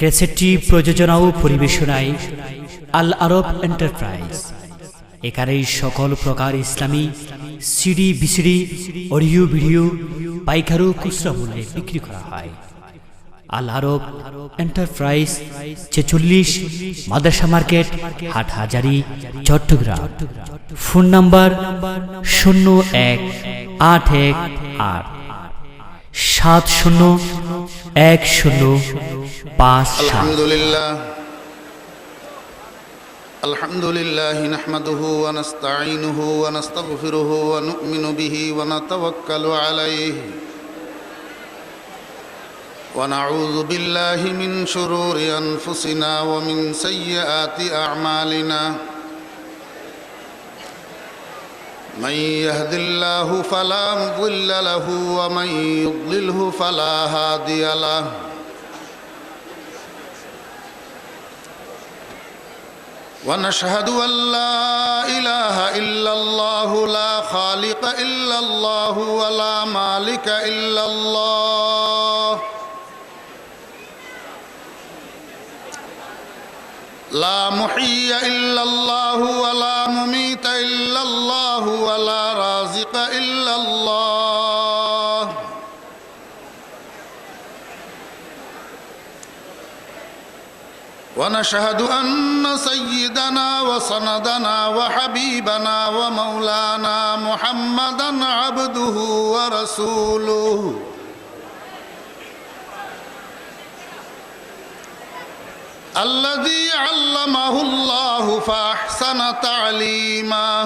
ক্যাসেটটি প্রযোজনা ও পরিবেশনায় আল আরব এন্টারপ্রাইজ। এখানেই সকল প্রকার ইসলামী সিডি ভিসিডি অডিও ভিডিও পাইকারি ও খুচরা মূল্যে বিক্রি করা হয়। Al Arab enterprise ৪৬ Madrasa market, Hathazari, Chattogram. Phone number 0118870105। আলহামদুলিল্লাহ নাহমাদুহু ওয়া নাস্তাঈনুহু ওয়া নাস্তাগফিরুহু ওয়া নু'মিনু বিহি ওয়া নাতাওয়াক্কালু আলাইহি ওয়া নাউযু বিল্লাহি মিন শুরুরি আনফুসিনা ওয়া মিন সাইয়্যাতি আ'মালিনা। মান ইয়াহদিল্লাহু ফালা মুদিল্লা লাহু ওয়া মান ইউদ্লিলহু ফালা হাদিয়া লাহু। ونشهد أن لا إله إلا الله لا خالق إلا الله ولا مالك إلا الله لا محيي إلا الله ولا مميت إلا الله ولا رازق إلا الله ونشهد أن سيدنا وسندنا وحبيبنا ومولانا محمدا عبده ورسوله الذي علمه الله فأحسن تعليمه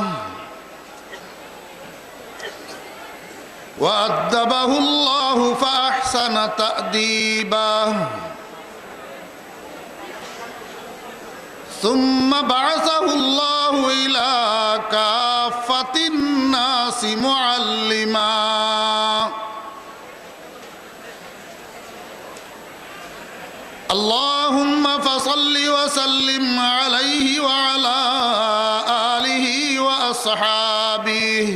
وأدبه الله فأحسن تأديبه ثم بعثه الله إلى كافة الناس معلما اللهم فصل وسلم عليه وعلى آله وأصحابه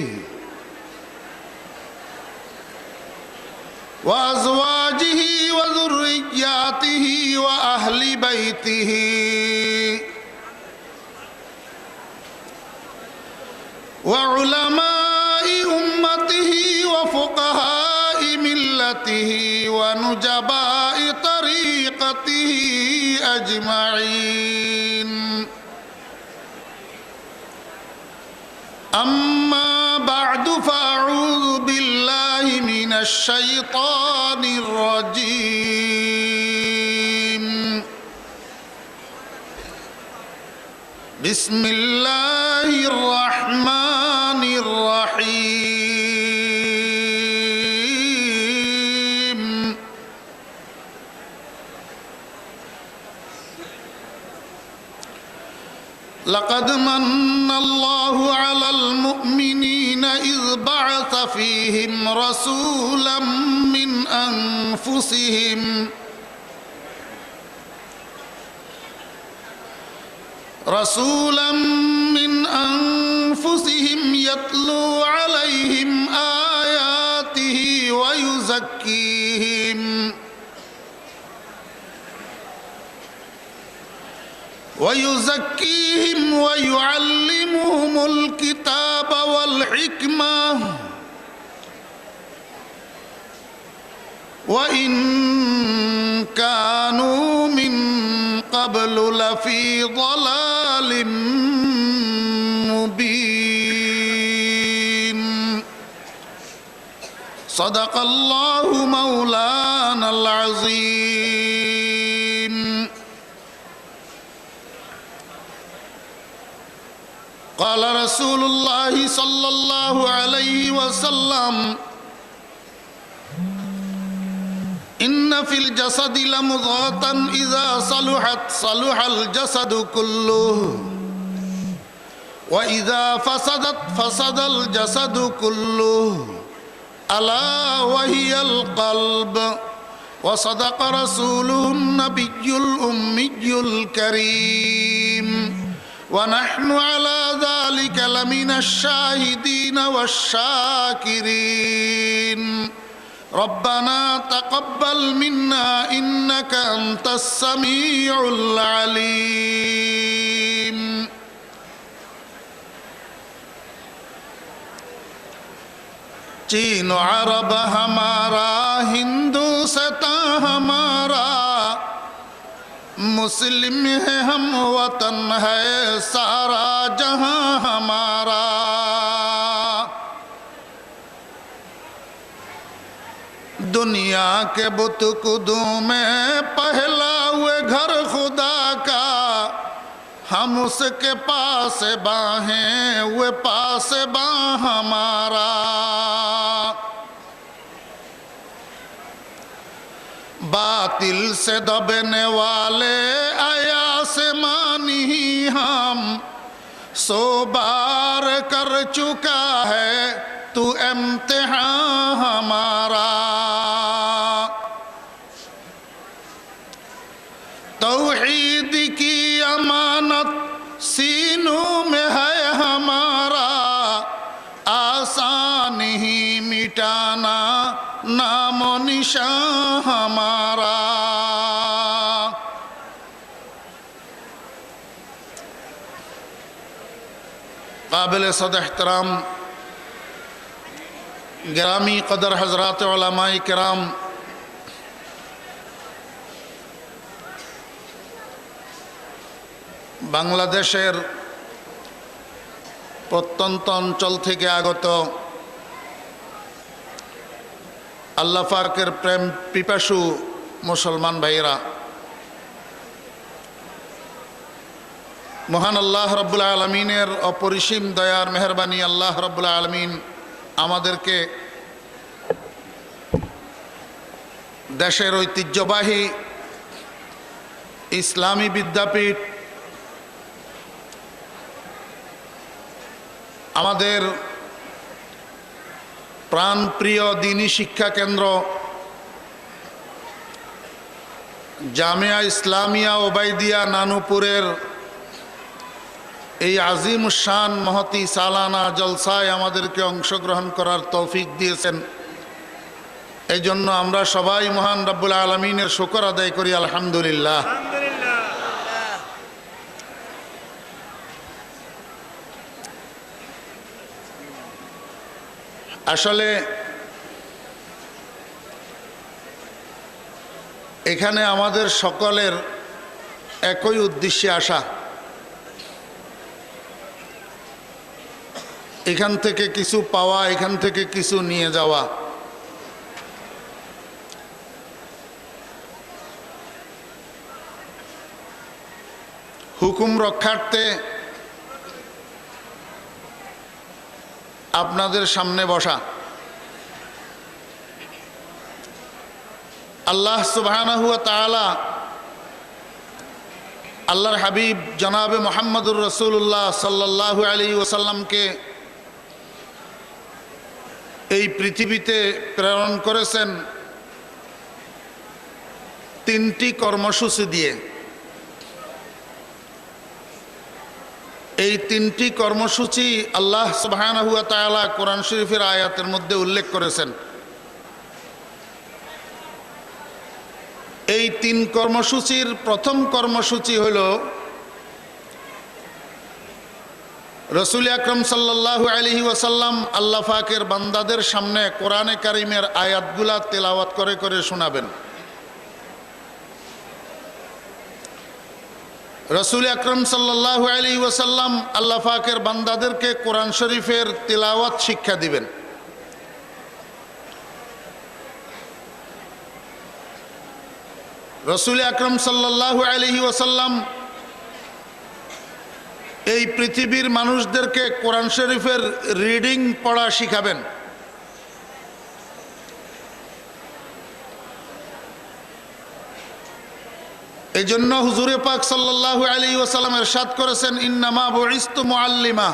وأزواجه وذرياته وأهل بيته وعلماء أمته وفقهاء ملته ونجباء طريقته أجمعين. أما بعد فأعوذ بالله من الشيطان الرجيم. بسم الله الرحمن الرحيم. لقد من الله على المؤمنين إذ بعث فيهم رسولا من أنفسهم يتلو عليهم آياته ويزكيهم ويعلمهم الكتاب والحكمة وإن كانوا من قبل لفي ضلال مبين. صدق الله مولانا العظيم. قال رسول الله صلى الله عليه وسلم إن في الجسد لمضغة إذا صلحت صلح الجسد كله وإذا فسدت فسد الجسد كله ألا وهي القلب. وصدق رسوله النبي الأمي الكريم ونحن على ذلك لمن الشاهدين والشاكرين. ربنا تقبل منا إنك أنت السميع العليم चीन अरब हमारा हिंदू सता हमारा मुस्लिम है हम वतन है सारा जहां हमारा दुनिया के बुत कुदू में पहला हुए घर खुदा का हम उसके पास बाहें वे पास बा हमारा बातिल से दबने वाले आया से मानी हम 100 बार कर चुका है तू इम्तिहान हमारा तौहीद की अमानत सीनों में है हमारा आसान ही मिटाना नामो निशान हमारा काबिल सद एहतराम गिरामी कदर हजरात उलमाए किराम বাংলাদেশের প্রত্যন্ত অঞ্চল থেকে আগত আল্লাহ পাকের প্রেম পিপাসু মুসলমান ভাইয়েরা, মহান আল্লাহ রাব্বুল আলামিনের অপরিসীম দয়ার মেহেরবানি আল্লাহ রাব্বুল আলামিন আমাদেরকে দেশের ঐতিহ্যবাহী ইসলামী বিদ্যাপীঠ, আমাদের প্রাণপ্রিয় দ্বীনী শিক্ষা কেন্দ্র জামিয়া ইসলামিয়া ওবাইদিয়া নানুপুরের এই আজিমুশান মহতি সালানা জলসায় আমাদেরকে অংশগ্রহণ করার তৌফিক দিয়েছেন। এই জন্য আমরা সবাই মহান রব্বুল আলামিনের শুকর আদায় করি আলহামদুলিল্লাহ। আসলে এখানে আমাদের সকলের একই উদ্দেশ্যে আসা, এখান থেকে কিছু পাওয়া, এখান থেকে কিছু নিয়ে যাওয়া। হুকুম রক্ষার্থে আপনাদের সামনে বসা। আল্লাহ সুবহানাহু ওয়া তাআলা আল্লাহর হাবিব জনাবে মুহাম্মদুর রাসূলুল্লাহ সাল্লাল্লাহু আলাইহি ওয়াসাল্লামকে এই পৃথিবীতে প্রেরণ করেছেন 3টি কর্মসূচি দিয়ে। এই 3টি কর্মসূচি আল্লাহ সুবহানাহু ওয়া তাআলা কোরআন শরীফের আয়াতের মধ্যে উল্লেখ করেছেন। এই 3 কর্মসূচির প্রথম কর্মসূচি হল রাসূল আকরাম সাল্লাল্লাহু আলাইহি ওয়াসাল্লাম আল্লাহ পাকের বান্দাদের সামনে কোরআনে কারীমের আয়াতগুলা তেলাওয়াত করে করে শোনাবেন। রাসূল আকরাম সাল্লাল্লাহু আলাইহি ওয়াসাল্লাম আল্লাহ পাকের বান্দাদেরকে কোরআন শরীফের তিলাওয়াত শিক্ষা দিবেন। রাসূল আকরাম সাল্লাল্লাহু আলাইহি ওয়াসাল্লাম এই পৃথিবীর মানুষদেরকে কোরআন শরীফের রিডিং পড়া শিখাবেন। এই জন্য হুজুরে পাক সাল্লাল্লাহু আলাইহি ওয়াসাল্লাম ইরশাদ করেছেন, ইন্নামা বুইস্তু মুআল্লিমা,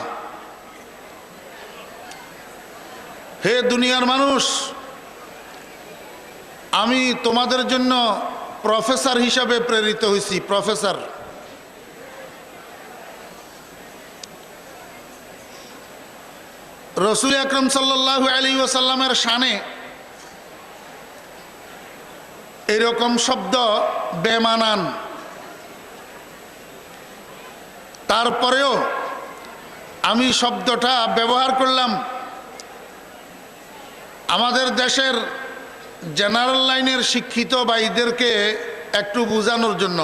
হে দুনিয়ার মানুষ, আমি তোমাদের জন্য প্রফেসর হিসাবে প্রেরিত হয়েছি। প্রফেসর, রাসূল আকরাম সাল্লাল্লাহু আলাইহি ওয়াসাল্লামের শানে এরকম শব্দ বেমানান। তারপরেও আমি শব্দটা ব্যবহার করলাম আমাদের দেশের জেনারেল লাইনের শিক্ষিত ভাইদেরকে একটু বোঝানোর জন্য।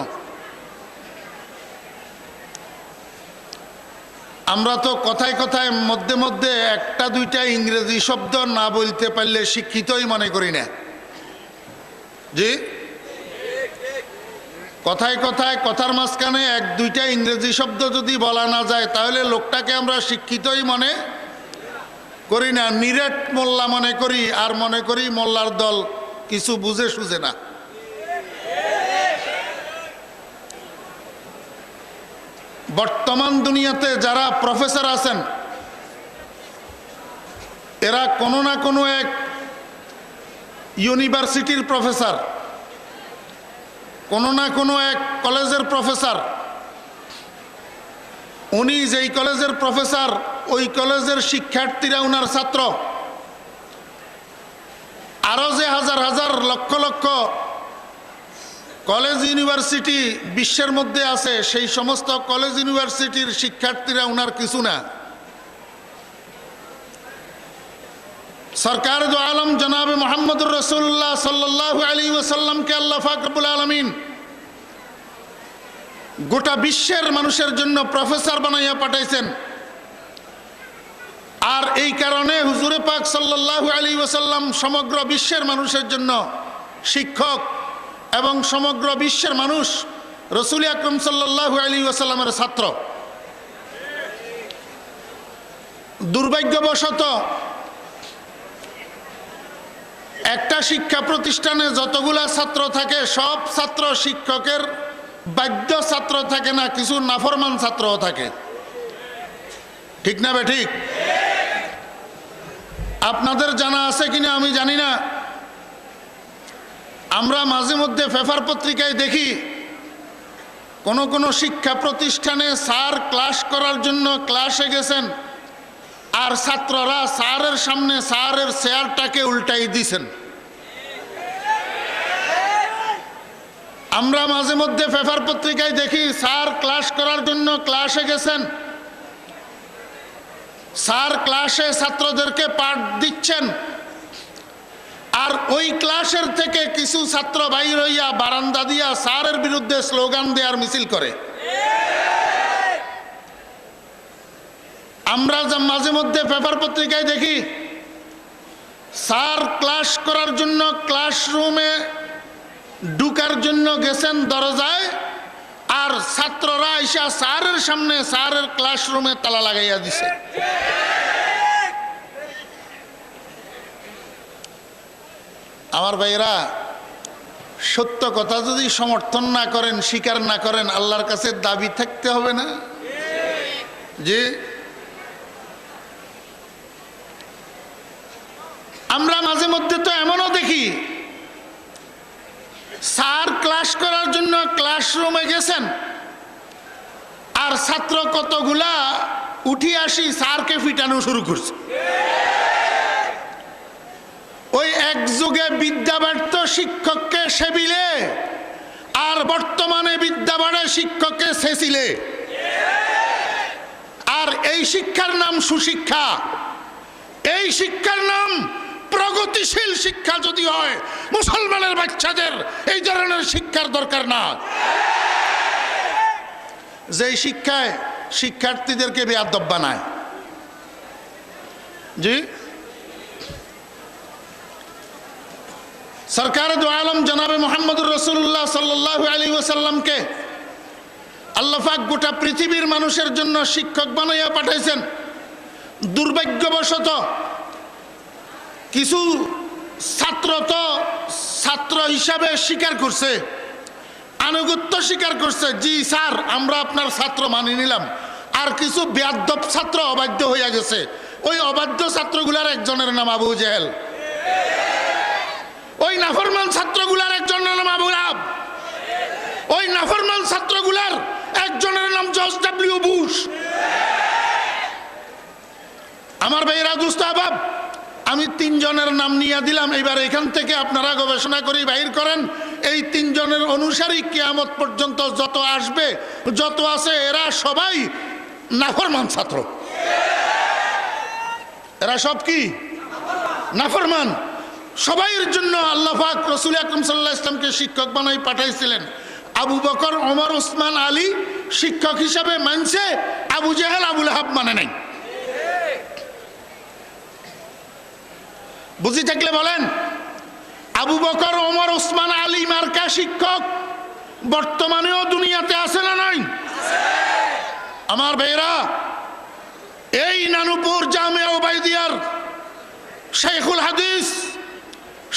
আমরা তো কথায় কথায় মধ্যে মধ্যে একটা দুইটা ইংরেজি শব্দ না বলতে পারলে শিক্ষিতই মনে করি না। জি, কথায় কথায় কথার মাঝখানে এক দুইটা ইংরেজি শব্দ যদি বলা না যায় তাহলে লোকটাকে আমরা শিক্ষিতই মনে করি না, নিরেট মোল্লা মনে করি, আর মনে করি মোল্লার দল কিছু বুঝে সুঝে না। বর্তমান দুনিয়াতে যারা প্রফেসর আছেন এরা কোনো না কোনো এক ইউনিভার্সিটির প্রফেসর, কোনো না কোনো এক কলেজের প্রফেসর। উনি যেই কলেজের প্রফেসর ওই কলেজের শিক্ষার্থীরা উনার ছাত্র। আরো যে হাজার হাজার লক্ষ লক্ষ কলেজ ইউনিভার্সিটি বিশ্বের মধ্যে আছে সেই সমস্ত কলেজ ইউনিভার্সিটির শিক্ষার্থীরা উনার কিছু না। সরকার দো আলম জনাবে মোহাম্মদুর রাসূলুল্লাহ সাল্লাল্লাহু আলাইহি ওয়াসাল্লামকে আল্লাহ পাক রব্বুল আলামিন গোটা বিশ্বের মানুষের জন্য প্রফেসর বানাইয়া পাঠাইছেন। আর এই কারণে হুজুরে পাক সাল্লাল্লাহু আলাইহি ওয়াসাল্লাম সমগ্র বিশ্বের মানুষের জন্য শিক্ষক এবং সমগ্র বিশ্বের মানুষ রাসূল আকরাম সাল্লাল্লাহু আলাইহি ওয়াসাল্লামের ছাত্র। দুর্ভাগ্যবশত একটা শিক্ষা প্রতিষ্ঠানে যতগুলা ছাত্র থাকে সব ছাত্র শিক্ষকের বাধ্য ছাত্র থাকে না, কিছু নাফরমান ছাত্রও থাকে। ঠিক না বেঠিক? আপনাদের জানা আছে কিনা আমি জানি না, আমরা মাঝে মধ্যে পেপার পত্রিকায় দেখি কোন কোন শিক্ষা প্রতিষ্ঠানে স্যার ক্লাস করার জন্য ক্লাসে গেছেন আর ছাত্ররা স্যারের সামনে স্যারের চেয়ারটাকে উল্টাই দিয়েছেন। আমরা মাঝে মধ্যে পেপার পত্রিকায় দেখি স্যার ক্লাস করার জন্য ক্লাসে গেছেন, স্যার ক্লাসে ছাত্রদেরকে পাঠ দিচ্ছেন আর ওই ক্লাসের থেকে কিছু ছাত্র বাইর হইয়া বারান্দা দিয়া স্যারের বিরুদ্ধে স্লোগান দেওয়ার মিছিল করে। আমরা মাঝে মধ্যে পেপার পত্রিকায় দেখি স্যার ক্লাস করার জন্য ক্লাসরুমে ঢুকার জন্য গেছেন দরজায় আর ছাত্ররা আইসা স্যারের সামনে স্যারের ক্লাসরুমে তালা লাগাইয়া দিছে। আমার ভাইরা, সত্য কথা যদি সমর্থন না করেন, স্বীকার না করেন, আল্লাহর কাছে দাবি থাকতে হবে না যে আমরা মাঝে মধ্যে তো এমনও দেখি স্যার ক্লাস করার জন্য ক্লাসরুমে গেছেন আর ছাত্র কতগুলা উঠি আসি স্যারকে পিটানো শুরু করছে। ওই এক যুগে বিদ্যাব্যর্থ শিক্ষককে সেবিলে আর বর্তমানে বিদ্যাবাড়ে শিক্ষককে সেচিলে। আর এই শিক্ষার নাম সুশিক্ষা, এই শিক্ষার নাম প্রগতিশীল শিক্ষা। যদি হয় মুসলমানের বাচ্চাদের এই ধরনের শিক্ষার দরকার না, যে শিক্ষায় শিক্ষার্থীদেরকে বেয়াদব বানায়। জি, সরকার দো আলম জনাবে মোহাম্মদুর রাসূলুল্লাহ সাল্লাল্লাহু আলাইহি ওয়াসাল্লামকে আল্লাহ পাক গোটা পৃথিবীর মানুষের জন্য শিক্ষক বানাইয়া পাঠাইছেন। দুর্ভাগ্যবশত কিছু ছাত্র তো ছাত্র হিসাবে স্বীকার করছে, আনুগত্য স্বীকার করছে, জি স্যার আমরা আপনার ছাত্র মানি নিলাম। আর কিছু বেয়াদব ছাত্র অবাধ্য হইয়া গেছে। ওই অবাধ্য ছাত্রগুলার একজনের নাম আবু জেহেল, ওই নাফরমান ছাত্রগুলার একজনের নাম আবু লাহাব, ওই নাফরমান ছাত্রগুলার একজনের নাম জর্জ ডব্লিউ বুশ। আমার ভাইয়েরা, দুস্থ আহবাব, আমি তিনজনের নাম নিয়ে দিলাম। এবার এখান থেকে আপনারা গবেষণা করে বাইর করেন এই তিনজনের অনুসারী কিয়ামত পর্যন্ত যত আসবে, যত আছে, এরা সবাই নাফরমান ছাত্র। এরা সব কি? নাফরমান। সবাইয়ের জন্য আল্লাহ পাক রাসূল আকরাম সাল্লাল্লাহু আলাইহি ওয়াসাল্লামকে শিক্ষক বানাই পাঠাইছিলেন। আবু বকর, ওমর, ওসমান, আলী শিক্ষক হিসাবে মানছে, আবু জেহেল, আবু লাহাব মানে নাই। বুঝি থাকলে বলেন, আবু বকর, ওমর, ওসমান, আলী মার্কা শিক্ষক বর্তমানেও দুনিয়াতে আছে না নাই? আমার ভাইরা, এই নানুপুর জামিয়া উবাইদিয়ার শাইখুল হাদিস,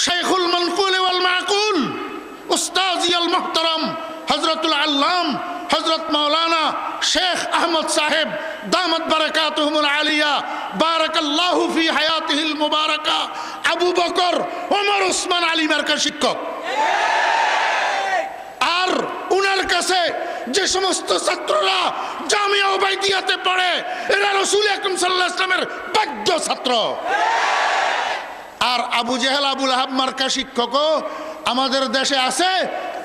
শাইখুল মানকুল ওয়াল মাকুল, উস্তাজি আল মুহতারাম হযরতুল আল্লাম হযরত মাওলানা শেখ আহমদ সাহেব দামাত বারাকাতুহুমুল আলিয়া বারাকাল্লাহু ফি হায়াতিহিল মুবারাকা আবু বকর, ওমর, ওসমান, আলী মার্কা শিক্ষক। আর উনার কাছে যে সমস্ত ছাত্ররা জামিয়া উবাইদিয়াতে পড়ে, এরা রাসূল আকরাম সাল্লাল্লাহু আলাইহি ওয়াসাল্লামের বাধ্য ছাত্র। আর আবু জেহেল, আবু লাহাব মার্কা শিক্ষকও আমাদের দেশে আছে।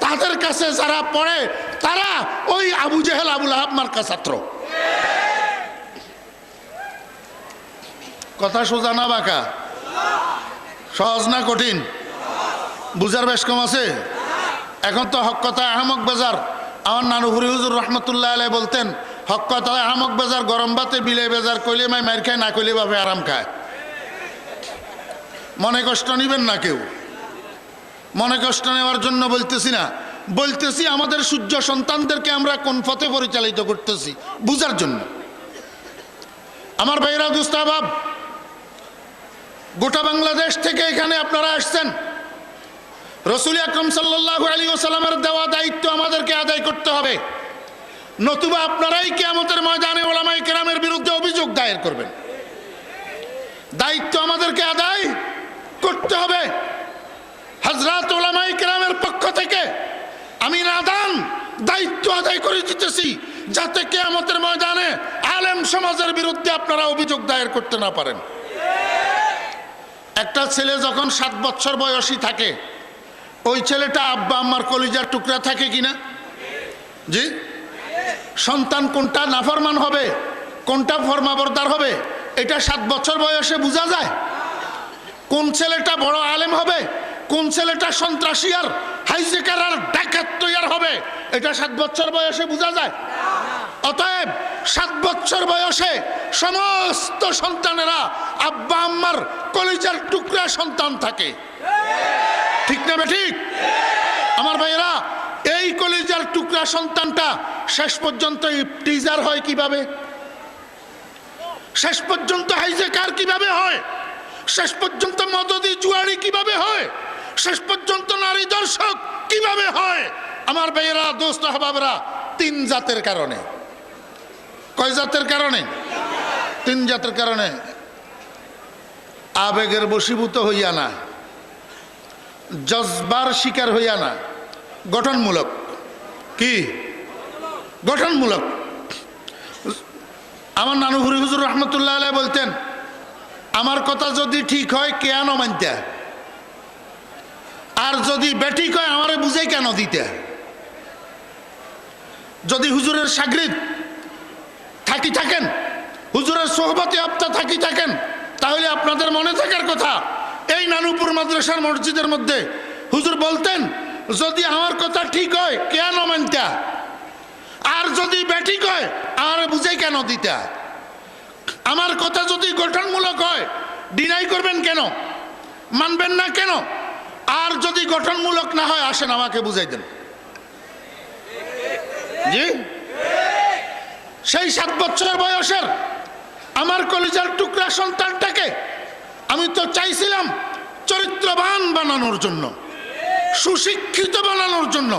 তাদের কাছে যারা পড়ে তারা ওই আবু জেহেল, আবু লাহাব মার্কা ছাত্র। কথা সোজা না বাঁকা? সহজ না কঠিন? বুঝার বেশ কম আছে। এখন তো হক কথা আহমক বাজার। আমার নানুপুরি হুজুর রহমতুল্লাহ আলাইহি বলতেন, হক কথা আহমক বাজার, গরম ভাতে বিলে বাজার কইলে মাই মার খায়, না কইলে বাপে আরাম খায়। মনে কষ্ট নিবেন না কেউ, মনে কষ্ট নেওয়ার জন্য বলতেছি না, বলতেছি আমাদের সূর্য সন্তানদেরকে আমরা কোন পথে পরিচালিত করতেছি বুঝার জন্য। আমার ভাইরা, দোস্ত আহবাব, গোটা বাংলাদেশ থেকে এখানে আপনারা আসছেন। রাসূল আকরাম সাল্লাল্লাহু আলাইহি ওয়াসাল্লামের দেওয়া দায়িত্ব আমাদেরকে আদায় করতে হবে, নতুবা আপনারাই কিয়ামতের ময়দানে উলামায়ে কেরামের বিরুদ্ধে অভিযোগ দায়ের করবেন। দায়িত্ব আমাদেরকে আদায় করতে হবে। হযরত উলামায়ে কেরামের পক্ষ থেকে আমি নাদান দায়িত্ব আদায় করে দিতেছি, যাতে কিয়ামতের ময়দানে আলেম সমাজের বিরুদ্ধে আপনারা অভিযোগ দায়ের করতে না পারেন। একটা ছেলে যখন 7 বছর বয়সী থাকে, ওই ছেলেটা আব্বা আম্মার কলিজার টুকরা থাকে কিনা? জি। সন্তান কোনটা নাফরমান হবে, কোনটা ফরমাবরদার হবে, এটা 7 বছর বয়সে বোঝা যায়? কোন ছেলেটা বড় আলেম হবে, কোন ছেলেটা সন্ত্রাসী আর হাইজেকার আর ডাকাত তৈয়ার হবে, এটা 7 বছর বয়সে বোঝা যায়? অতএব 7 বছর বয়সে সমস্ত সন্তানেরা আব্বা আম্মার কলিজার টুকরা সন্তান থাকে, ঠিক না বেঠিক? আমার ভাইয়েরা, এই কলিজার টুকরা সন্তানটা শেষ পর্যন্ত টিজার হয় কিভাবে? শেষ পর্যন্ত হাইজেকার কিভাবে হয়? শেষ পর্যন্ত মদদি জুয়ারি কিভাবে হয়? শেষ পর্যন্ত নারী দর্শক কিভাবে হয়? আমার ভাইয়েরা, দোস্ত আহবাবরা, 3 জাতের কারণে। কয় জাতের কারণে? 3 জাতের কারণে। আবেগের বশীভূত হইয়া না, জজবার শিকার হইয়া না, গঠনমূলক। কি গঠনমূলক? আমার নানুপুরি হুজুর রহমতুল্লাহ আলাইহি বলতেন, আমার কথা যদি ঠিক হয় কেন মানতে, আর যদি বেঠিক হয় আমারে বুঝাই কেন দিতে। যদি হুজুরের শাগরিদ থাকেন, হুজুরের সোহবতে আপতা থাকেন, তাহলে আপনাদের মনে থাকার কথা, এই নানুপুর মাদ্রাসার মসজিদের মধ্যে হুজুর বলতেন, যদি আমার কথা ঠিক হয় কেন মানতে, আর যদি বেঠিক হয় আর বুঝাই কেন দিতে। আমার কথা যদি গঠনমূলক হয় ডিনাই করবেন কেন, মানবেন না কেন? আর যদি গঠনমূলক না হয় আসেন আমাকে বুঝাই দেন। জি। সেই 7 বছর বয়সের আমার কলিজার টুকরা সন্তানটাকে আমি তো চাইছিলাম চরিত্রবান বানানোর জন্য, সুশিক্ষিত বানানোর জন্য,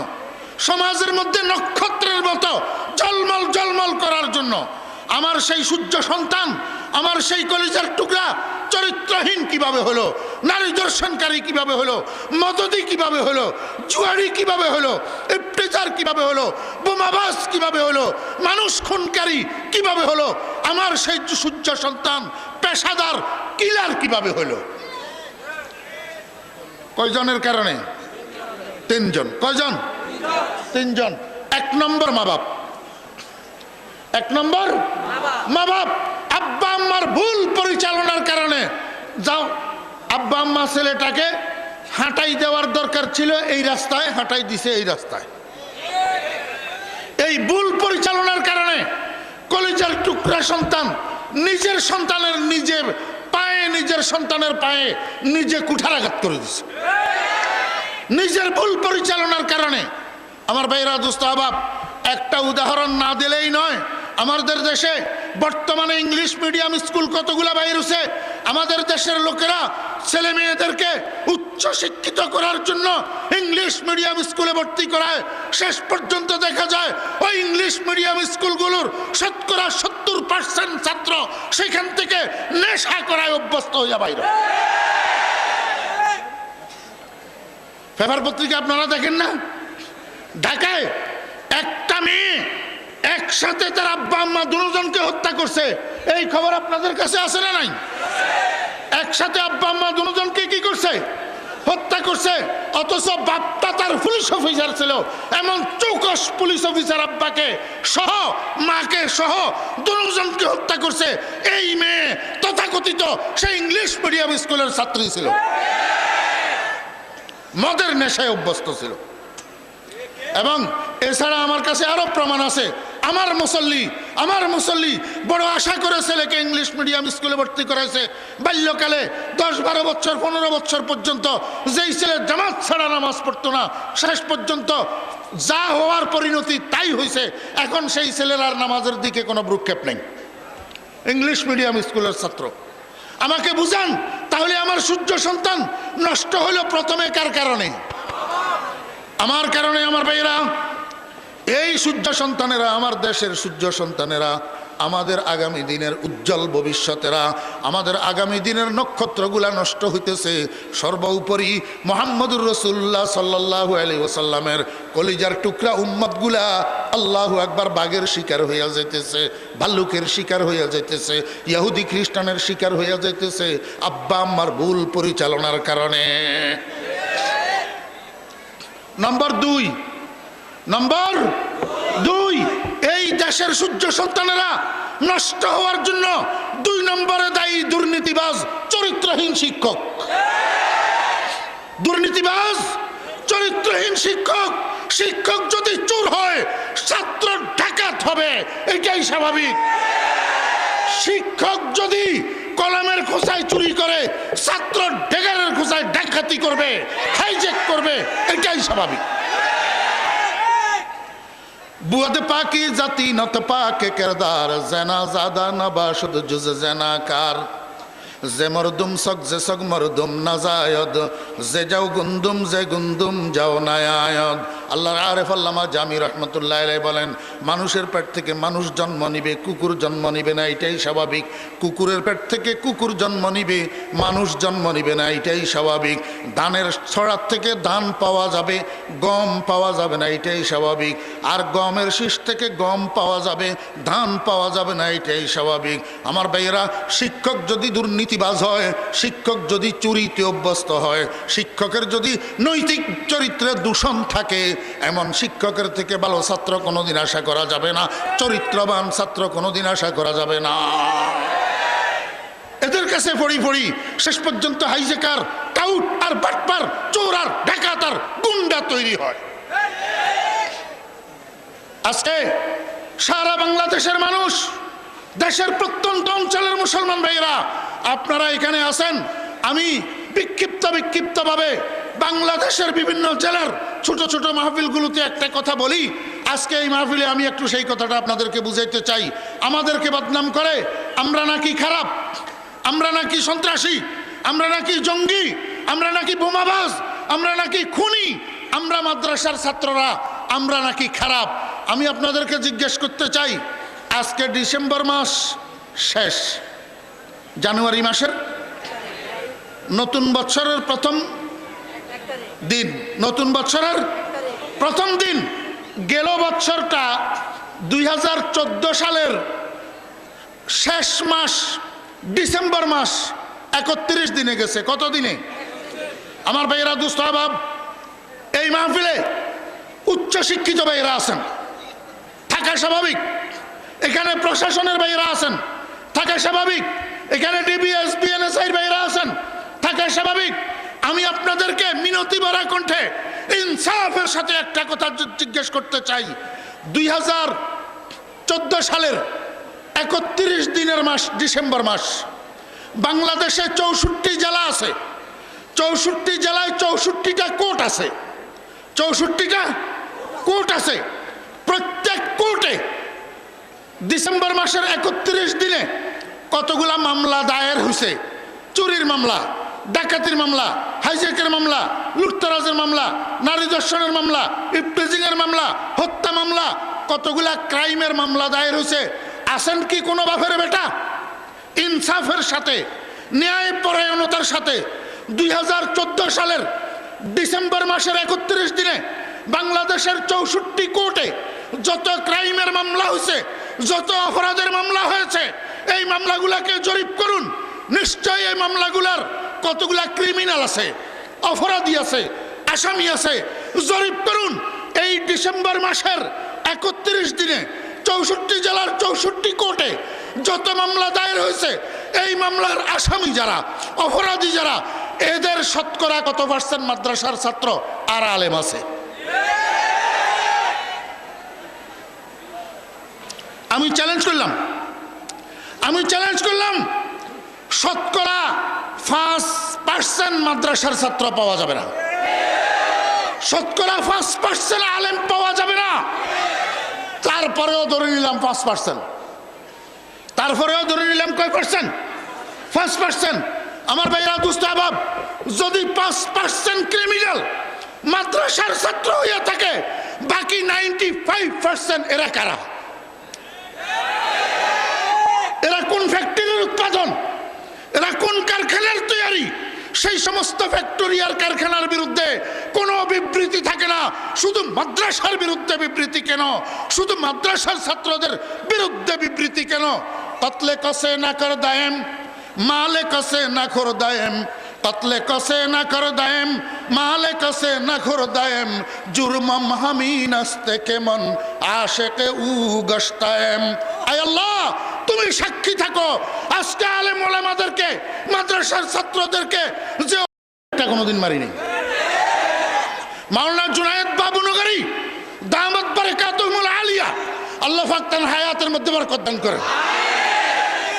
সমাজের মধ্যে নক্ষত্রের মতো জলমল জলমল করার জন্য। আমার সেই সূর্য সন্তান, আমার সেই কলিজার টুকরা চরিত্রহীন কিভাবে হলো, নারী দর্শনকারী কিভাবে হলো, মদদি কিভাবে হলো, জুয়ারি কিভাবে হলো, ইফতিজার কিভাবে হলো, বোমাবাজ কিভাবে হলো, মানুষ খুনকারী কিভাবে হলো, আমার সেই সূর্য সন্তান পেশাদার কিলার কিভাবে হলো? কয়জনের কারণে? তিনজন। কয়জন? তিনজন। এক নম্বর মা বাপ। এক নম্বর মা বাপ। আব্বা আম্মার ভুল পরিচালনার কারণে যাও, আব্বা আম্মা ছেলেটাকে হাঁটাই দেওয়ার দরকার ছিল এই রাস্তায়, হাঁটাই দিছে এই রাস্তায়। এই ভুল পরিচালনার কারণে কলিজার টুকরা সন্তান নিজের সন্তানের নিজের পায়ে, নিজের সন্তানের পায়ে নিজে কুঠারাঘাত করে দিছে নিজের ভুল পরিচালনার কারণে। আমার ভাইরা, দোস্ত আহবাব, একটা উদাহরণ না দিলেই নয়। আমাদের দেশে বর্তমানে ইংলিশ মিডিয়াম স্কুল কতগুলা বাইর হচ্ছে। আমাদের দেশের লোকেরা ছেলে মেয়েদেরকে উচ্চ শিক্ষিত করার জন্য ইংলিশ মিডিয়াম স্কুলে ভর্তি করায়। শেষ পর্যন্ত দেখা যায় ওই ইংলিশ মিডিয়াম স্কুলগুলোর শতকরা 70% ছাত্র সেখান থেকে নেশা করায় অভ্যস্ত হইয়া বাইরে। পেপার পত্রিকা আপনারা দেখেন না, ঢাকায় একটা মেয়ে একসাথে তার আব্বা আম্মা দুজনকে হত্যা করছে। এই খবর আপনাদের কাছে আছে না নাই? একসাথে আব্বা আম্মা দুজনকে কি করছে? হত্যা করছে। অথচ বাপটা তার পুলিশ অফিসার ছিল। এমন চৌকস পুলিশ অফিসার আব্বাকে সহ মাকে সহ দুজনকে হত্যা করছে। এই মেয়ে তথাকথিত সেই ইংলিশ মিডিয়াম স্কুলের ছাত্রী ছিল, মদের নেশায় অভ্যস্ত ছিল। এবং এছাড়া আমার কাছে আরো প্রমাণ আছে। আমার মুসল্লি বড় আশা করে ছেলেকে ইংলিশ মিডিয়াম স্কুলে ভর্তি করেছে। বাল্যকালে 10-12 বছর 15 বছর পর্যন্ত যেই ছেলে জামাত ছাড়া নামাজ পড়তো না, শেষ পর্যন্ত যা হওয়ার পরিণতি তাই হয়েছে। এখন সেই ছেলের আর নামাজের দিকে কোনো ভ্রুক্ষেপ নেই, ইংলিশ মিডিয়াম স্কুলের ছাত্র। আমাকে বুঝান, তাহলে আমার সূর্য সন্তান নষ্ট হলো প্রথমে কার কারণে? আমার কারণে। আমার ভাইয়েরা, এই সূর্য সন্তানেরা, আমার দেশের সূর্য সন্তানেরা, আমাদের আগামী দিনের উজ্জ্বল ভবিষ্যতেরা, আমাদের আগামী দিনের নক্ষত্রগুলা নষ্ট হইতেছে। সর্বোপরি মুহাম্মদুর রাসূলুল্লাহ সাল্লাল্লাহু আলাইহি ওয়াসাল্লামের কলিজার টুকরা উম্মতগুলা আল্লাহু আকবার বাঘের শিকার হইয়া যাইতেছে, ভাল্লুকের শিকার হইয়া যাইতেছে, ইহুদি খ্রিস্টানের শিকার হইয়া যাইতেছে আব্বা আম্মার ভুল পরিচালনার কারণে। নম্বর দুই, এই দেশের সূর্য সন্তানেরা নষ্ট হওয়ার জন্য 2 নম্বরে দায়ী দুর্নীতিবাজ, চরিত্রহীন শিক্ষক। দুর্নীতিবাজ, চরিত্রহীন শিক্ষক। শিক্ষক যদি চোর হয়, ছাত্র ডাকাত হবে, এটাই স্বাভাবিক। শিক্ষক যদি কলমের খোঁচায় চুরি করে, ছাত্র ডেগারের খোঁচায় ডাকাতি করবে, হাইজ্যাক করবে, এটাই স্বাভাবিক। বুয়াদ পাকি জাতি নত পাকে কেরদার, জেনা জাদা নবাসুদ জুজ জেনাকার, যে মরদুম সক যে সক মরদুম নাজায়দ, যে যাও গুন্দুম যে গুন্দুম যাও নায়ায়দ। আল্লাহর আরেফ আল্লামা জামি রহমতুল্লাহ আলাইহি বলেন, মানুষের পেট থেকে মানুষ জন্ম নিবে, কুকুর জন্ম নিবে না, এটাই স্বাভাবিক। কুকুরের পেট থেকে কুকুর জন্ম নিবে, মানুষ জন্ম নিবে না, এটাই স্বাভাবিক। ধানের ছড়ার থেকে ধান পাওয়া যাবে, গম পাওয়া যাবে না, এটাই স্বাভাবিক। আর গমের শীষ থেকে গম পাওয়া যাবে, ধান পাওয়া যাবে না, এটাই স্বাভাবিক। আমার ভাইয়েরা, শিক্ষক যদি দুর্নীতিবাজ হয়, শিক্ষক যদি চুরিতে অভ্যস্ত হয়, শিক্ষকের যদি নৈতিক চরিত্রে দূষণ থাকে, এমন শিক্ষকের থেকে ভালো ছাত্র কোনোদিন আশা করা যাবে না, চরিত্রবান ছাত্র কোনোদিন আশা করা যাবে না। এদের কাছে পড়ি শেষ পর্যন্ত হাইজেকার, টাউট আর বাটপার, চোর আর ডাকাত আর গুন্ডা তৈরি হয়। আজকে সারা বাংলাদেশের মানুষ, দেশের প্রত্যন্ত অঞ্চলের মুসলমান ভাইরা, আপনারা এখানে আছেন। আমি বিক্ষিপ্তভাবে বাংলাদেশের বিভিন্ন জেলার ছোট ছোট মাহফিলগুলোতে একটা কথা বলি। আজকে এই মাহফিলে আমি একটু সেই কথাটা আপনাদেরকে বুঝাইতে চাই। আমাদেরকে বদনাম করে আমরা নাকি খারাপ, আমরা নাকি সন্ত্রাসী, আমরা নাকি জঙ্গি, আমরা নাকি বোমাবাজ, আমরা নাকি খুনি, আমরা মাদ্রাসার ছাত্ররা আমরা নাকি খারাপ। আমি আপনাদেরকে জিজ্ঞেস করতে চাই, আজকে ডিসেম্বর মাস শেষ, জানুয়ারি মাসের নতুন বছরের প্রথম দিন, নতুন বছরের প্রথম দিন। গেল বছরটা 2014 সালের শেষ মাস ডিসেম্বর মাস 31 দিনে গেছে। কত দিনে? আমার ভাইয়েরা, দুস্থ আহবাব, এই মাহফিলে উচ্চশিক্ষিত ভাইয়েরা আছেন, থাকা স্বাভাবিক। এখানে প্রশাসনের ভাইয়েরা আছেন, থাকা স্বাভাবিক। এখানে ডিবিএস বিএনএসআই ভাইয়েরা আছেন, থাকা স্বাভাবিক। আমি আপনাদেরকে মিনতি ভরা কণ্ঠে ইনসাফের সাথে একটা কথা জিজ্ঞেস করতে চাই। 2014 সালের 31 দিনের মাস ডিসেম্বর মাস, বাংলাদেশে 64 জেলা আছে। 64 জেলায় 64টা কোর্ট আছে। 64টা কোর্ট আছে। প্রত্যেক কোর্টে ডিসেম্বর মাসের 31 দিনে কতগুলা মামলা দায়ের হয়েছে? চুরির মামলা, ডাকাতির মামলা, হাইজ্যাকের মামলা, লুটতরাজের মামলা, নারী ধর্ষণের মামলা, ইফটিজিংয়ের মামলা, হত্যা মামলা, কতগুলা ক্রাইমের মামলা দায়ের হয়েছে। আছেন কি কোনো বাপের বেটা ইনসাফের সাথে, ন্যায় পরায়ণতার সাথে 2014 সালের ডিসেম্বর মাসের 31 দিনে বাংলাদেশের 64 কোর্টে যত ক্রাইমের মামলা হয়েছে, যত অপরাধের মামলা হয়েছে, এই মামলাগুলাকে জরিপ করুন। নিশ্চয়ই এই মামলাগুলার কতগুলা ক্রিমিনাল আছে, অপরাধী আছে, আসামি আছে। জরিপ করুন। এই ডিসেম্বর মাসের 31 দিনে 64 জেলার 64 কোর্টে যত মামলা দায়ের হয়েছে, এই মামলার আসামি যারা, অপরাধী যারা, এদের শতকরা কত পার্সেন্ট মাদ্রাসার ছাত্র আর আলেম আছে? আমি চ্যালেঞ্জ করলাম, শতকরা 5% মাদ্রাসার ছাত্র পাওয়া যাবে না, শতকরা 5% আলেম পাওয়া যাবে না। তারপরেও ধরে নিলাম 5%, তারপরেও ধরে নিলাম কয় পার্সেন্ট? 5%। আমার ভাইরা দুস্থ আবাব, যদি 5% ক্রিমিনাল মাদ্রাসার ছাত্র হইয়া থাকে, বাকি 95% এরা কারা? এরা কোন ফ্যাক্টরির উৎপাদন? এরা কোন কারখানার তৈরি? সেই সমস্ত ফ্যাক্টরি আর কারখানার বিরুদ্ধে কোনো বিবৃতি থাকে না। শুধু মাদ্রাসার বিরুদ্ধে বিবৃতি কেন? শুধু মাদ্রাসার ছাত্রদের বিরুদ্ধে বিবৃতি কেন? কতলে কসে না কর দায়েম, মালে কসে না খোর দায়েম, কতলে কসে না কর দায়েম, মালে কসে না খোর দায়েম, জুরমম হামিন আস্তে কেমন আশেকে উ গস্তায়েম। আয় আল্লাহ, তুমি সাক্ষী থাকো, আজকে আলেম ওলামাদেরকে, মাদ্রাসার ছাত্রদেরকে যে কোনোদিন মারিনি। মাওলানা জুনায়েদ বাবুনগরী দামাত বারাকাতুহুল আলিয়া, আল্লাহ পাক তার হায়াতের মধ্যে বরকত দান করেন।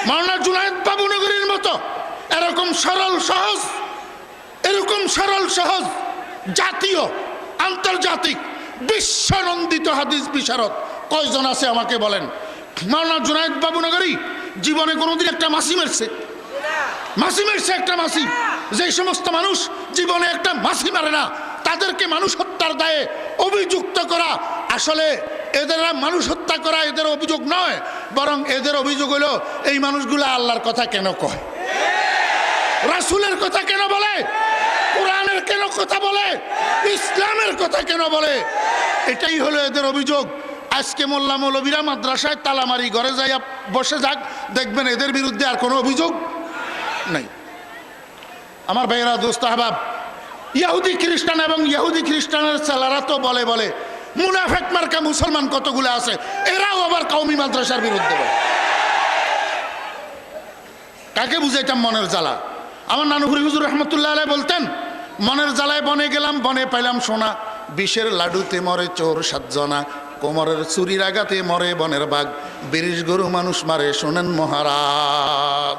মাওলানা জুনায়েদ বাবুনগরীর মতো এরকম সরল সহজ জাতীয়, আন্তর্জাতিক, বিশ্বনন্দিত হাদিস বিশারদ কয়জন আছে আমাকে বলেন? মাওলানা জুনায়েদ বাবুনগরী জীবনে কোনোদিন একটা মাসি মারছে? একটা মাসি। যে সমস্ত মানুষ জীবনে একটা মাসি মারে না, তাদেরকে মানুষ হত্যার দায়ে অভিযুক্ত করা, আসলে এদের মানুষ হত্যা করা এদের অভিযোগ নয়, বরং এদের অভিযোগ হলো এই মানুষগুলো আল্লাহর কথা কেন কয়, রাসূলের কথা কেন বলে, কোরআনের কেন কথা বলে, ইসলামের কথা কেন বলে। এটাই হলো এদের অভিযোগ। আজকে মোল্লা মৌলবীরা মাদ্রাসায় তালামারি ঘরে যাই বসে যাক, দেখবেন এদের বিরুদ্ধে আর কোনো অভিযোগ নাই। আমার ভাইয়েরা, দোস্ত আহবাব, ইহুদি খ্রিস্টান এবং ইহুদি খ্রিস্টানের ছেলেরা তো বলে মুনাফেক মার্কা মুসলমান কতগুলো আছে, এরাও আবার কওমি মাদ্রাসার বিরুদ্ধে বলে। কাকে বুঝাইতাম মনের জ্বালা? আমার নানুপুরি হুজুর রহমতুল্লাহ আলাইহি বলতেন, মনের জ্বালায় বনে গেলাম, বনে পাইলাম সোনা, বিষের লাডুতে মরে চোর সাতজনা, কোমরের চুরির আঘাতে মরে বনের বাঘ, 20 গরু মানুষ মারে শোনেন মহারাজ।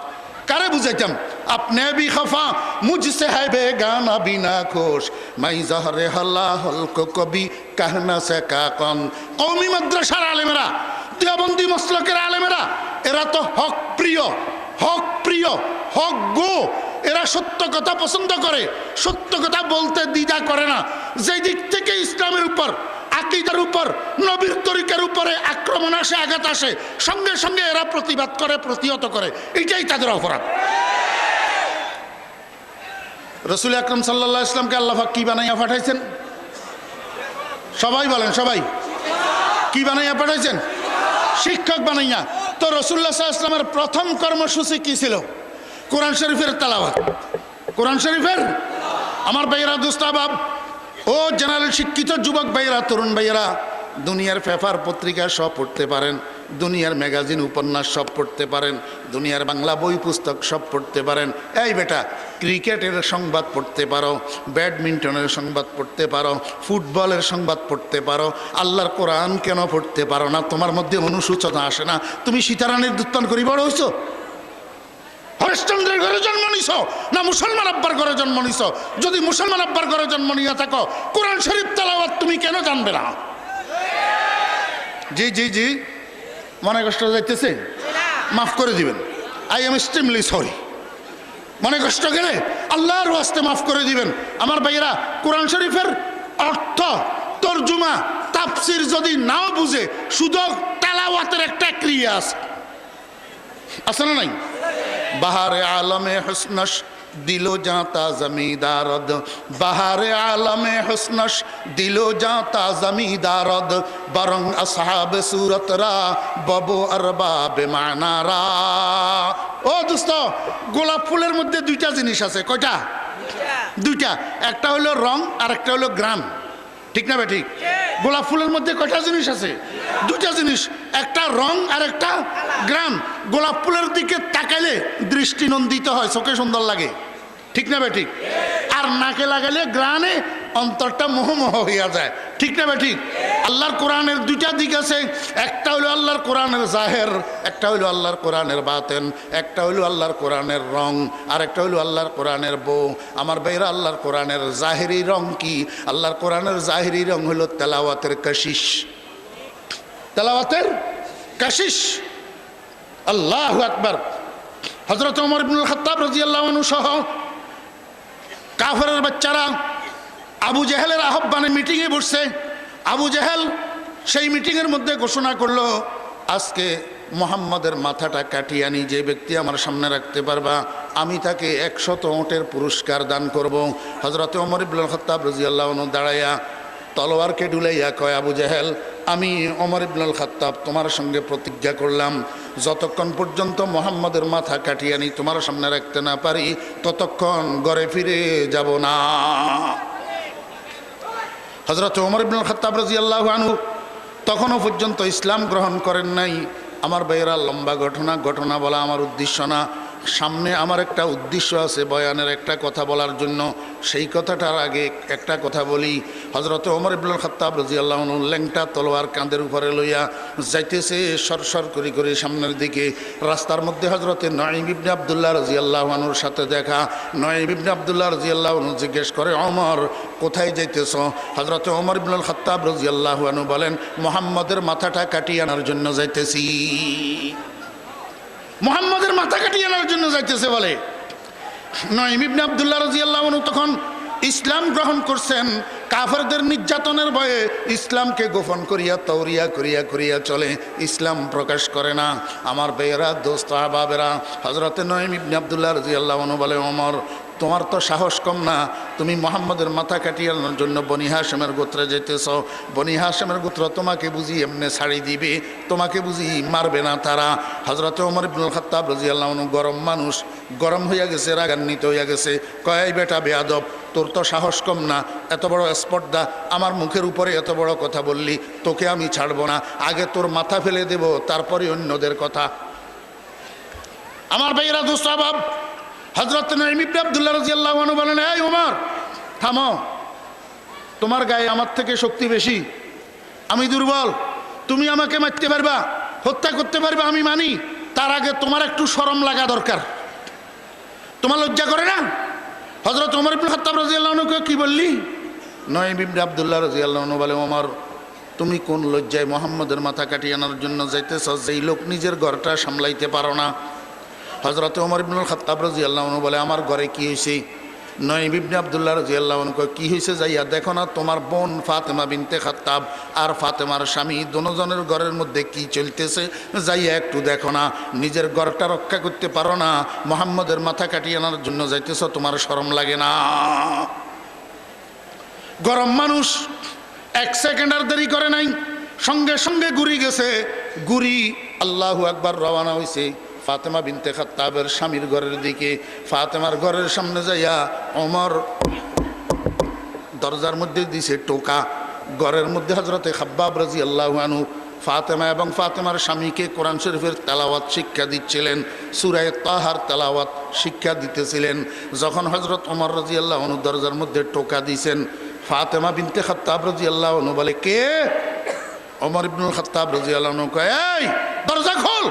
কারে বুঝাইতাম? আপনি বি খফা মুঝসে হ্যায় বেগানা বিনা খোশ, মাই জহরে হল্লা হলকো কবি কাহনা সে কাকন। কওমি মাদ্রাসার আলেমেরা, দেওবন্দি মসলকের আলেমেরা, এরা তো হক প্রিয়, হক গো। এরা সত্য কথা পছন্দ করে, সত্য কথা বলতে দ্বিধা করে না। যে দিক থেকে ইসলামের উপর, আকীদার উপর, নবীর তরিকার উপরে আক্রমণ আসে, আঘাত আসে, সঙ্গে সঙ্গে এরা প্রতিবাদ করে, প্রতিহত করে। এটাই তাদের অপরাধ। রাসূল আকরাম সাল্লাল্লাহু আলাইহি ওয়াসাল্লামকে আল্লাহ পাক কি বানাইয়া পাঠাইছেন? সবাই বলেন, সবাই কি বানাইয়া পাঠাইছেন? শিক্ষক বানাইয়া। তো রাসূলুল্লাহ সাল্লাল্লাহু আলাইহি ওয়াসাল্লামের প্রথম কর্মসূচি কি ছিল? কোরআন শরীফের তেলাওয়াত। কোরআন শরীফের, আমার ভাইয়েরা, দোস্ত আহবাব, ও জেনারেল শিক্ষিত যুবক ভাইয়েরা, তরুণ ভাইয়েরা, দুনিয়ার পেপার পত্রিকা সব পড়তে পারেন, দুনিয়ার ম্যাগাজিন উপন্যাস সব পড়তে পারেন, দুনিয়ার বাংলা বই পুস্তক সব পড়তে পারেন। এই বেটা, ক্রিকেটের সংবাদ পড়তে পারো, ব্যাডমিন্টনের সংবাদ পড়তে পারো, ফুটবলের সংবাদ পড়তে পারো, আল্লাহর কোরআন কেন পড়তে পারো না? তোমার মধ্যে অনুশোচনা আসে না? তুমি সীতারানীর দুত্তান করি বড় হইছ? হরিশ্চন্দ্রের ঘরে জন্ম নিছ না মুসলমান আব্বার ঘরে জন্ম নিছ? যদি মুসলমান আব্বার ঘরে জন্ম নিয়ে থাকো, কোরআন শরীফ তেলাওয়াত তুমি কেন জানবে না? জি জি জি, মনে কষ্ট যাইতেছে? মাফ করে দিবেন, আই এম এক্সট্রিমলি সরি। মনে কষ্ট গেলে আল্লাহর ওয়াস্তে মাফ করে দিবেন। আমার ভাইয়েরা, কোরআন শরীফের অর্থ, তরজুমা, তাফসির যদি নাও বুঝে, শুধু তেলাওয়াতের একটা ক্রিয়া আছে না নাই? বাহারে আলমে হুসনস দিলো জাতা জমিদারদ, বাহারে আলমে হুসনস দিলো জাতা জমিদারদ, বরং আসহাব সুরতরা ববো আরবাবে মানারা। ও দোস্ত, গোলাপ ফুলের মধ্যে দুইটা জিনিস আছে। কয়টা? দুইটা। একটা হলো রং আর একটা হলো গ্রাম, ঠিক না ভাই? ঠিক। গোলাপ ফুলের মধ্যে কয়টা জিনিস আছে? দুইটা জিনিস, একটা রং আর একটা গ্রাম। গোলাপ ফুলের দিকে তাকাইলে দৃষ্টি নন্দিত হয়, চোখে সুন্দর লাগে, ঠিক না ভাই? ঠিক। আর নাকে লাগাইলে গ্রানে অন্তরটা মোহমোহ হইয়া যায়, ঠিক না ভাই? ঠিক। আল্লাহর কোরআনের দুইটা দিক আছে, একটা হলো আল্লাহর কোরআনের জাহের, একটা হলো আল্লাহর কোরআনের বাতেন, একটা হলো আল্লাহর কোরআনের রং, আর একটা হলো আল্লাহর কোরআনের বউ। আমার ভাইরা, আল্লাহর কোরআনের জাহেরি রং কি? আল্লাহর কোরআনের জাহেরি রং হলো তেলাওয়াতের কাশিশ, তেলাওয়াতের কাশিশ। আল্লাহু আকবার। হযরত ওমর ইবনুল খাত্তাব রাদিয়াল্লাহু আনহু সহ কাফেরের বাচ্চারা আবু জেহেলের আহ্বানে মিটিংয়ে বসছে। আবু জেহেল সেই মিটিংয়ের মধ্যে ঘোষণা করলো, আজকে মোহাম্মদের মাথাটা কাটিয়ে আনি, যে ব্যক্তি আমার সামনে রাখতে পারবা আমি তাকে 100 ওটের পুরস্কার দান করব। হযরত ওমর ইবনুল খাত্তাব রাদিয়াল্লাহু আনহু দাঁড়াইয়া তলোয়ারকে ডুলাইয়া কয়, আবু জেহেল, আমি ওমর ইবনুল খাত্তাব তোমার সঙ্গে প্রতিজ্ঞা করলাম, যতক্ষণ পর্যন্ত মোহাম্মদের মাথা কাটিয়ে আনি তোমার সামনে রাখতে না পারি, ততক্ষণ ঘরে ফিরে যাব না। হযরত ওমর ইবনুল খাত্তাব রাদিয়াল্লাহু আনহু তখনও পর্যন্ত ইসলাম গ্রহণ করেন নাই। আমার ভাইয়েরা, লম্বা ঘটনা বলা আমার উদ্দেশ্য না। সামনে আমার একটা উদ্দেশ্য আছে বয়ানের, একটা কথা বলার জন্য। সেই কথাটার আগে একটা কথা বলি। হযরত ওমর ইবনুল খাত্তাব রাদিয়াল্লাহু আনহু ল্যাংটা তলোয়ার কাঁধের উপরে লইয়া যাইতেছে সরসর করে সামনের দিকে। রাস্তার মধ্যে হযরতে নঈম ইবনে আব্দুল্লাহ রাদিয়াল্লাহু আনহুর সাথে দেখা। নঈম ইবনে আব্দুল্লাহ রাদিয়াল্লাহু আনহু জিজ্ঞেস করে, ওমর, কোথায় যাইতেছ? হযরতে ওমর ইবনুল খাত্তাব রাদিয়াল্লাহু আনহু বলেন, মুহাম্মদের মাথাটা কাটিয়ে আনার জন্য যাইতেছি। মুহাম্মদের মাথা কাটিয়ে আনার জন্য যাইতেছে বলে। নঈম ইবনে আব্দুল্লাহ রাদিয়াল্লাহু আনহু তখন ইসলাম গ্রহণ করছেন। কাফেরদের নির্যাতনের ভয়ে ইসলামকে গোপন করিয়া তওরিয়া করিয়া চলে, ইসলাম প্রকাশ করে না। আমার ভাইয়েরা, দোস্ত আহবাবেরা, হযরতে নঈম ইবনে আব্দুল্লাহ রাদিয়াল্লাহু আনহু বলে, ওমর, তোমার তো সাহস কম না, তুমি মুহাম্মদের মাথা কাটিয়ে আনার জন্য বনি হাশেমের গোত্রে যেতেছ। বনি হাশেমের গোত্র তোমাকে বুঝি এমনি ছাড়ি দিবে, তোমাকে বুঝি মারবে না তারা। হযরতে ওমর ইবনুল খাত্তাব রাদিয়াল্লাহু আনহু গরম মানুষ, গরম হইয়া গেছে, রাগান্বিত হইয়া গেছে। কয়, বেটা বেয়াদব, তোর তো সাহস কম না, এত বড় স্পর্ধা, আমার মুখের উপরে এত বড় কথা বললি, তোকে আমি ছাড়বো না, আগে তোর মাথা ফেলে দেব, তারপরে অন্যদের কথা। আমার ভাইয়েরা, দোস্ত আহবাব, হযরত নঈম ইবনে আব্দুল্লাহ রাদিয়াল্লাহু আনহু বলেন, এই ওমর, থামো, তোমার গায়ে আমার থেকে শক্তি বেশি, আমি দুর্বল, তুমি আমাকে মারতে পারবা, হত্যা করতে পারবা, আমি মানি। তার আগে তোমার একটু শরম লাগা দরকার, তোমার লজ্জা করে না? হযরত ওমর ইবনে খাত্তাব রাদিয়াল্লাহু আনহুকে কি বললি? নঈম ইবনে আব্দুল্লাহ রাদিয়াল্লাহু আনহু বলে, ওমর, তুমি কোন লজ্জায় মুহাম্মদের মাথা কাটিয়ে আনার জন্য যাইতেছ, যেই লোক নিজের ঘরটা সামলাইতে পারো না? হযরত ওমর ইবনুল খাত্তাব রাদিয়াল্লাহু আনহু বলে, আমার ঘরে কি হয়েছে? নঈম ইবনে আব্দুল্লাহ রাদিয়াল্লাহু আনহু কয়, কি হয়েছে? যাইয়া দেখো না, তোমার বোন ফাতেমা বিনতে খাত্তাব আর ফাতেমার স্বামী দুজনের ঘরের মধ্যে কি চলতেছে, যাইয়া একটু দেখো না। নিজের ঘরটা রক্ষা করতে পারো না, মুহাম্মদের মাথা কাটিয়ে আনার জন্য যাইতেছ, তোমার শরম লাগে না? গরম মানুষ 1 সেকেন্ড আর দেরি করে নাই, সঙ্গে সঙ্গে গুড়ি গেছে। গুড়ি আল্লাহু আকবার রওনা হইছে ফাতেমা বিনতে খাত্তাবের স্বামীর ঘরের দিকে। ফাতেমার ঘরের সামনে যাইয়া ওমর দরজার মধ্যে দিছে টোকা। ঘরের মধ্যে হজরতে খাব্বাব রাদিয়াল্লাহু আনহু ফাতেমা এবং ফাতেমার স্বামীকে কোরআন শরীফের তেলাওয়াত শিক্ষা দিচ্ছিলেন, সূরা তাহার তেলাওয়াত শিক্ষা দিতেছিলেন। যখন হজরত ওমর রাদিয়াল্লাহু আনহু দরজার মধ্যে টোকা দিয়েছেন, ফাতেমা বিনতে খাত্তাব রাদিয়াল্লাহু আনহু বলে, কে? ওমর ইবনুল খাত্তাব রাদিয়াল্লাহু আনহু কয়, এই দরজা খোল।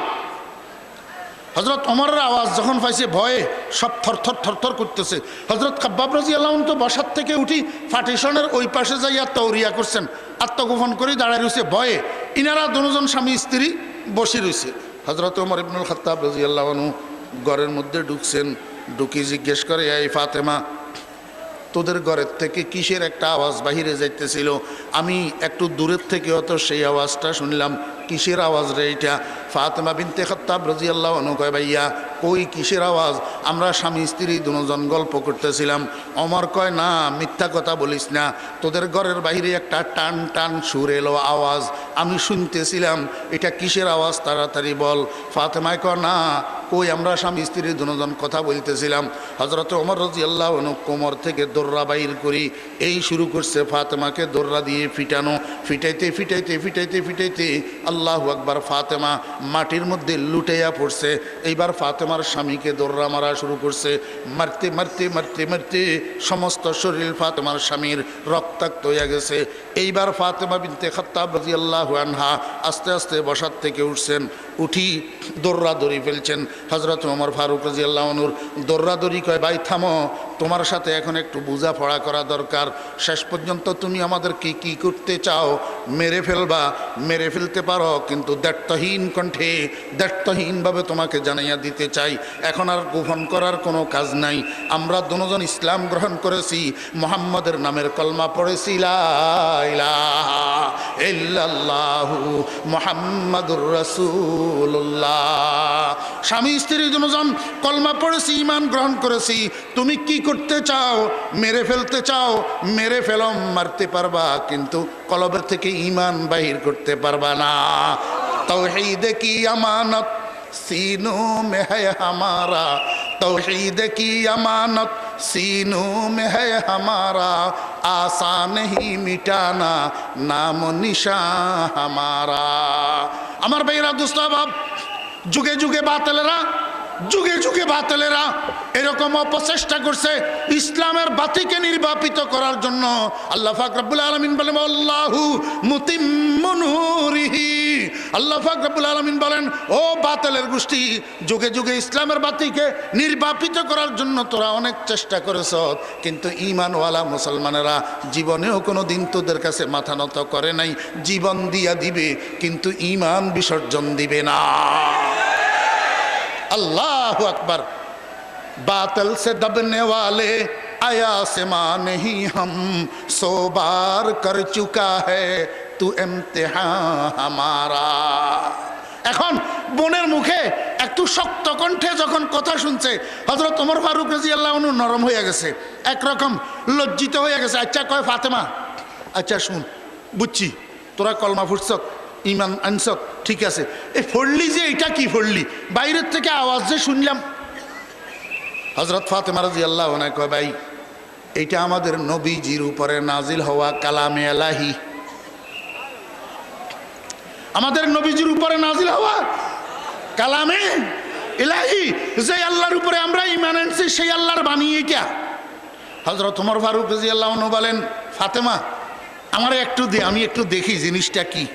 হজরত ওমরের আওয়াজ যখন পাইছে ভয়ে সব থরথর থরথর করতেছে। হজরত খাব্বাব রাদিয়াল্লাহু আনহু তো বসার থেকে উঠি পার্টিশনের ওই পাশে যাইয়া তৌরিয়া করছেন, আত্মগোপন করে দাঁড়ায় রয়েছে ভয়ে। ইনারা দুজন স্বামী স্ত্রী বসে রয়েছে। হজরত ওমর ইবনুল খাত্তাব রাদিয়াল্লাহু আনহু ঘরের মধ্যে ঢুকছেন, ঢুকি জিজ্ঞেস করে, এই ফাতেমা, তোদের ঘরের থেকে কিসের একটা আওয়াজ বাহিরে যাইতেছিল? আমি একটু দূরের থেকে অত সেই আওয়াজটা শুনলাম, কিসের আওয়াজ রে এটা? ফাতেমা বিনতে খাত্তাব রাদিয়াল্লাহু আনহু কয়, ভাইয়া কই কিসের আওয়াজ? আমরা স্বামী স্ত্রী দুজন গল্প করতেছিলাম। ওমর কয়, না মিথ্যা কথা বলিস না, তোদের ঘরের বাইরে একটা টান টান সুর এলো আওয়াজ, আমি শুনতেছিলাম, এটা কিসের আওয়াজ তাড়াতাড়ি বল। ফাতেমায় কয়, না কই আমরা স্বামী স্ত্রী দুজন কথা বলতেছিলাম। হজরত ওমর রাদিয়াল্লাহু আনহু কোমর থেকে দোররা বাইর করি এই শুরু করছে ফাতেমাকে দোররা দিয়ে ফিটানো। ফিটাইতে ফিটাইতে ফিটাইতে ফিটাইতে আল্লাহু আকবার, ফাতেমা মাটির মধ্যে লুটাইয়া পড়ছে। এইবার ফাতেমার স্বামীকে দোররা মারা শুরু করছে। মারতে মারতে মারতে মারতে সমস্ত শরীর ফাতেমার স্বামীর রক্তাক্ত হয়ে গেছে। এইবার ফাতেমা বিনতে খাত্তাব রাদিয়াল্লাহু আনহা আস্তে আস্তে বসার থেকে উঠছেন, উঠি দোররা দড়ি ফেলছেন। হজরত ওমর ফারুক রাদিয়াল্লাহু আনহুর দোররা দড়ি কয়, ভাই থামো, তোমার সাথে এখন একটু বোঝাপড়া করা দরকার। শেষ পর্যন্ত তুমি আমাদেরকে কি করতে চাও? মেরে ফেলবা, মেরে ফেলতে পারো, কিন্তু দ্ব্যর্থহীন কণ্ঠে দ্ব্যর্থহীনভাবে তোমাকে জানাইয়া দিতে চাই, এখন আর গোপন করার কোনো কাজ নাই। আমরা দুজন ইসলাম গ্রহণ করেছি, মুহাম্মদের নামের কলমা পড়েছি, লা ইলাহা ইল্লাল্লাহু মুহাম্মাদুর রাসূলুল্লাহ। স্বামী স্ত্রী দুজন কলমা পড়েছি, ঈমান গ্রহণ করেছি। তুমি কি করতে চাও? মেরে ফেলতে চাও? মেরে ফেলো, মারতে পারবা, কিন্তু কলবের থেকে ঈমান বাহির করতে পারবা না। तौहीद की अमानत सीनों में है हमारा, तौहीद की अमानत सीनों में है हमारा, आसान ही मिटाना नाम निशान हमारा। আমার ভাইরা দোস্ত বাপ, যুগে যুগে বাতিলেরা, যুগে যুগে বাতিলেরা এরকম অপচেষ্টা করছে ইসলামের বাতিকে নির্বাপিত করার জন্য। আল্লাহ পাক রব্বুল আলামিন বলেন, আল্লাহু মুতিম্মু নূরিহি। আল্লাহ পাক রব্বুল আলামিন বলেন, ও বাতিলের গোষ্ঠী, যুগে যুগে ইসলামের বাতিকে নির্বাপিত করার জন্য তোরা অনেক চেষ্টা করেছ, কিন্তু ঈমানওয়ালা মুসলমানেরা জীবনেও কোনো দিন তোদের কাছে মাথা নত করে নাই। জীবন দিয়া দিবে, কিন্তু ঈমান বিসর্জন দিবে না। अल्लाह अकबर। बातल से दबने वाले आया से मां नहीं, हम 100 बार कर चुका है तू इम्तिहान हमारा। এখন বোনের মুখে একটু শক্ত কণ্ঠে যখন কথা শুনছে, হযরত ওমর ফারুক রাদিয়াল্লাহু আনহু নরম হয়ে গেছে, একরকম লজ্জিত হয়ে গেছে। আচ্ছা কয়, ফাতেমা আচ্ছা শুন, বুঝছি তোরা কলমা ফুটছ, ইমান আনছ, ঠিক আছে, এই ফড়লি যে এটা কি ফড়লি? বাইরের থেকে আওয়াজ যে শুনলাম। হযরত ফাতেমা রাদিয়াল্লাহু আনহা কয়, ভাই এটা আমাদের নবীজির উপরে নাজিল হওয়া কালামে ইলাহি, আমাদের নবীজির উপরে নাজিল হওয়া কালামে ইলাহি, যে আল্লাহর উপরে আমরা ঈমান আনছি সেই আল্লাহর বাণী এটা। হযরত ওমর ফারুক রাদিয়াল্লাহু আনহু বলেন, ফাতেমা আমারে একটু দে, আমি একটু দেখি জিনিসটা কি,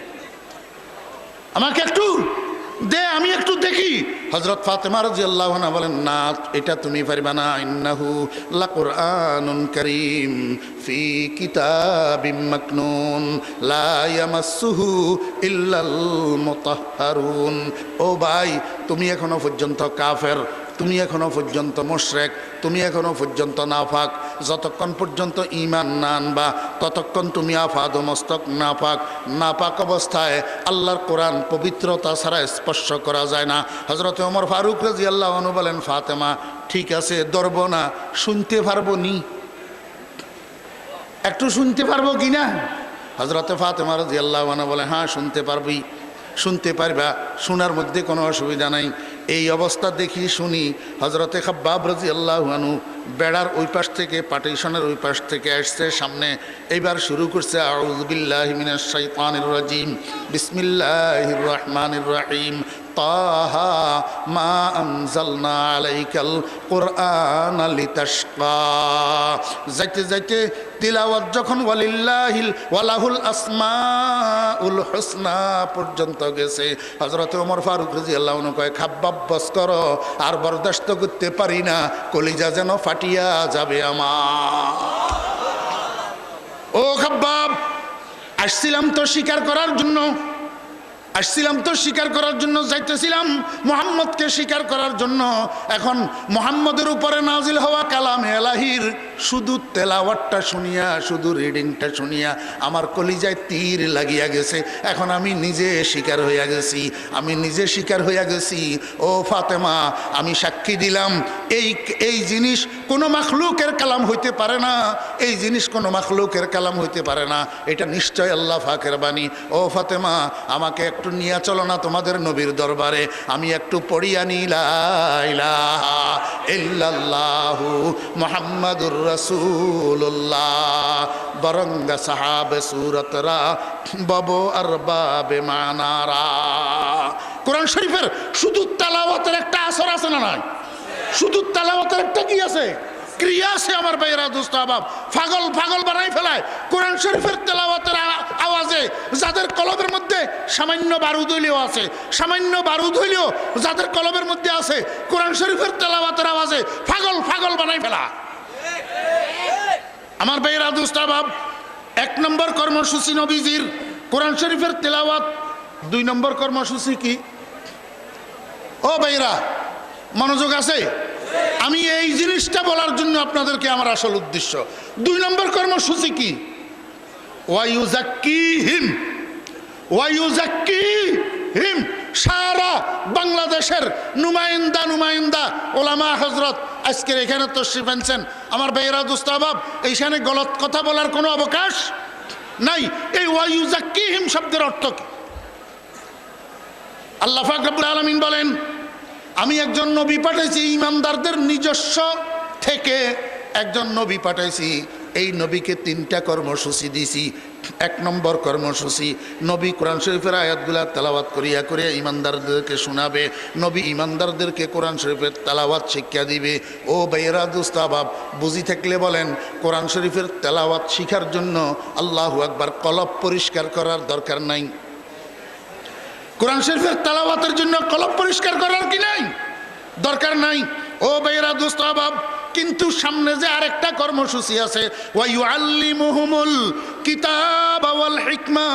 আমাকে একটু দে, আমি একটু দেখি। হযরত ফাতেমা রাদিয়াল্লাহু আনহা বলেন, না এটা তুমি পারবা না, ইন্নাহু লাকুরআনুন কারীম ফি কিতাবিম মাকনুন লা ইয়ামাসসুহু ইল্লাল মুতাহহারুন। ও ভাই, তুমি এখনো পর্যন্ত কাফের, তুমি এখনো পর্যন্ত মুশরিক, তুমি এখনো পর্যন্ত নাফাক। যতক্ষণ পর্যন্ত ঈমান না আনবা ততক্ষণ তুমি আফাদ মস্তক নাপাক। নাপাক অবস্থায় আল্লাহর কোরআন পবিত্রতা ছাড়া স্পর্শ করা যায় না। হযরত ওমর ফারুক রাদিয়াল্লাহু আনহু বলেন, ফাতেমা ঠিক আছে, ধরব না, শুনতে পারবো নি, একটু শুনতে পারবো কি না? হযরত ফাতেমা রাদিয়াল্লাহু আনহা বলে, হ্যাঁ শুনতে পারবি, শুনতে পারবা, শোনার মধ্যে কোনো অসুবিধা নাই। এই অবস্থা দেখি শুনি হযরতে খাব্বাব রাদিয়াল্লাহু আনহু বেড়ার ওই পাশ থেকে পার্টিশনের ওই পাশ থেকে আসছে সামনে, এইবার শুরু করছে আউযু বিল্লাহি মিনাশ শাইতানির রাজিম, বিসমিল্লাহির রহমানির রহিম, তাহা মা আনজালনা আলাইকাল কুরআনা লিতাশকা। যাইতে যাইতে তিলাওয়াত যখন ওয়ালাহুল আসমাউল হুসনা পর্যন্ত গেছে, হযরত ওমর ফারুক রাদিয়াল্লাহু আনহু কয়, খাব্বাব বস করো, আর বরদাস্ত করতে পারি না, কলিজা যেন ফাটিয়া যাবে আমার। ও খাব্বাব, আসছিলাম তো শিকার করার জন্য, যাইতেছিলাম মুহাম্মদকে শিকার করার জন্য। এখন মুহাম্মদের উপরে নাজিল হওয়া কালামে ইলাহির শুধু তেলাওয়াতটা শুনিয়া, শুধু রিডিংটা শুনিয়া আমার কলিজায় তীর লাগিয়া গেছে। এখন আমি নিজে শিকার হইয়া গেছি। ও ফাতেমা, আমি সাক্ষী দিলাম এই জিনিস কোনো মাখলুকের কালাম হইতে পারে না, এটা নিশ্চয় আল্লাহ পাকের বাণী। ও ফাতেমা, আমাকে একটু নিয়ে চলো না তোমাদের নবীর দরবারে, আমি একটু পড়িয়া নি লা ইলাহা ইল্লাল্লাহু মুহাম্মাদুর রাসূলুল্লাহ, বরঙ্গা সাহাবে সুরতরা বাবু আরবাবে মানারা। কোরআন শরীফের শুধু তেলাওয়াতের একটা আসর আছে না নাই? শুধু তেলাওয়াতের একটা কি আছে? ক্রিয়া আছে আমার ভাইয়েরা, দোস্ত আহবাব। পাগল বানাই ফেলায় কোরআন শরীফের তেলাওয়াতের আওয়াজে। যাদের কলবের মধ্যে সামান্য বারুদ হইলেও যাদের কলবের মধ্যে আছে, কোরআন শরীফের তেলাওয়াতের আওয়াজে পাগল বানাই ফেলা। আমার ভাইয়েরা, দোস্ত আহবাব, 1 নম্বর কর্মসূচি নবীজির কোরআন শরীফের তেলাওয়াত। 2 নম্বর কর্মসূচি কি? ও ভাইয়েরা, মনোযোগ আছে? আমি এই জিনিসটা বলার জন্য আপনাদেরকে আমার আসল উদ্দেশ্য। 2 নম্বর কর্মসূচি কি? ওয়ায়ুজাক্কিহিম। সারা বাংলাদেশের নুমাইন্দা ওলামা হযরত আজকের এখানে তশরিফ আনছেন। আমার ভাইয়েরা, দোস্ত আহবাব, এইখানে গলত কথা বলার কোনো অবকাশ নাই। এই ওয়ায়ুজাক্কিহিম শব্দের অর্থ কি? আল্লাহ পাক রব্বুল আলামিন বলেন, আমি একজন নবী পাঠাইছি, ইমানদারদের নিজস্ব থেকে একজন নবী পাঠাইছি। এই নবীকে 3টা কর্মসূচি দিয়েছি। 1 নম্বর কর্মসূচি, নবী কোরআন শরীফের আয়াতগুলা তেলাওয়াত করিয়া ইমানদারদেরকে শোনাবে। নবী ইমানদারদেরকে কোরআন শরীফের তেলাওয়াত শিক্ষা দিবে। ও ভাইয়েরা, দোস্ত আহবাব, বুঝি থাকলে বলেন, কোরআন শরীফের তেলাওয়াত শিখার জন্য আল্লাহু আকবার কলব পরিষ্কার করার দরকার নাই? কোরআন শরীফের তেলাওয়াতের জন্য কলব পরিষ্কার করার কি নাই? দরকার নাই। ও ভাইয়েরা, দোস্ত আহবাব, কিন্তু সামনে যে আরেকটা কর্মসূচি আছে, ওয়ায়ুআল্লিমুহুমুল কিতাব ওয়াল হিকমা।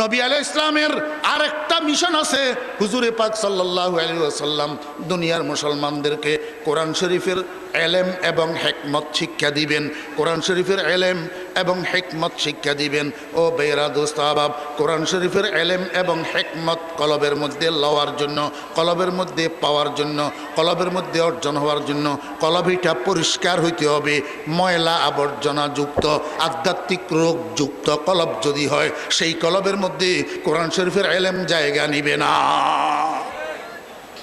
নবী আলাইহিস সালামের আরেকটা মিশন আছে। হুজুরে পাক সাল্লাল্লাহু আলাইহি ওয়াসাল্লাম দুনিয়ার মুসলমানদেরকে কোরআন শরীফের এলেম এবং হিকমত শিক্ষা দিবেন। কোরআন শরীফের এলেম এবং হিকমত শিক্ষা দিবেন। ও ভাইয়েরা, দোস্ত আহবাব, কোরআন শরীফের এলেম এবং হিকমত কলবের মধ্যে লওয়ার জন্য, কলবের মধ্যে পাওয়ার জন্য, কলবের মধ্যে অর্জন হওয়ার জন্য কলবিটা পরিষ্কার হইতে হবে। ময়লা আবর্জনা যুক্ত, আধ্যাত্মিক রোগ যুক্ত কলব যদি হয়, সেই কলবের মধ্যে কোরআন শরীফের এলেম জায়গা নিবে না।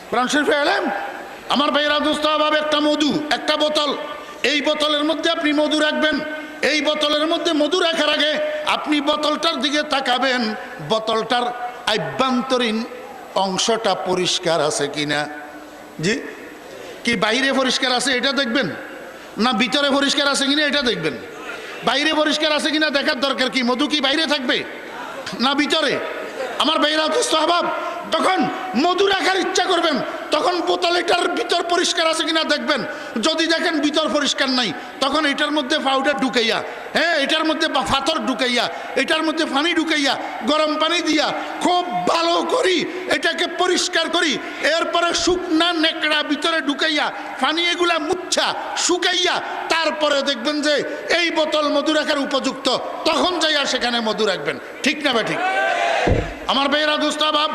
কোরআন শরীফের এলেম, আমার ভাইয়েরা, দোস্ত আহবাব, একটা বোতল, এই বোতলের মধ্যে আপনি মধু রাখবেন। এই বোতলের মধ্যে মধু রাখার আগে আপনি বোতলটার দিকে তাকাবেন, বোতলটার আভ্যন্তরীণ অংশটা পরিষ্কার আছে কিনা। জি, কি বাইরে পরিষ্কার আছে এটা দেখবেন, না ভিতরে পরিষ্কার আছে কিনা এটা দেখবেন? বাইরে পরিষ্কার আছে কিনা দেখার দরকার কি? মধু কি বাইরে থাকবে না ভিতরে? আমার ভাইয়েরা, দোস্ত আহবাব, তখন মধু রাখার ইচ্ছা করবেন, তখন বোতলটার ভিতর পরিষ্কার আছে কিনা দেখবেন। যদি দেখেন ভিতর পরিষ্কার নাই, তখন এটার মধ্যে পাউডার ঢুকাইয়া, এটার মধ্যে পাথর ঢুকাইয়া, এটার মধ্যে পানি ঢুকাইয়া, গরম পানি দিয়া খুব ভালো করি এটাকে পরিষ্কার করি। এরপরে শুকনা নেকড়া ভিতরে ঢুকাইয়া পানি এগুলা মুচ্ছা শুকাইয়া, তারপরে দেখবেন যে এই বোতল মধু রাখার উপযুক্ত, তখন যাইয়া সেখানে মধু রাখবেন। ঠিক না বা ঠিক? আমার ভাইয়েরা, দোস্ত আহবাব,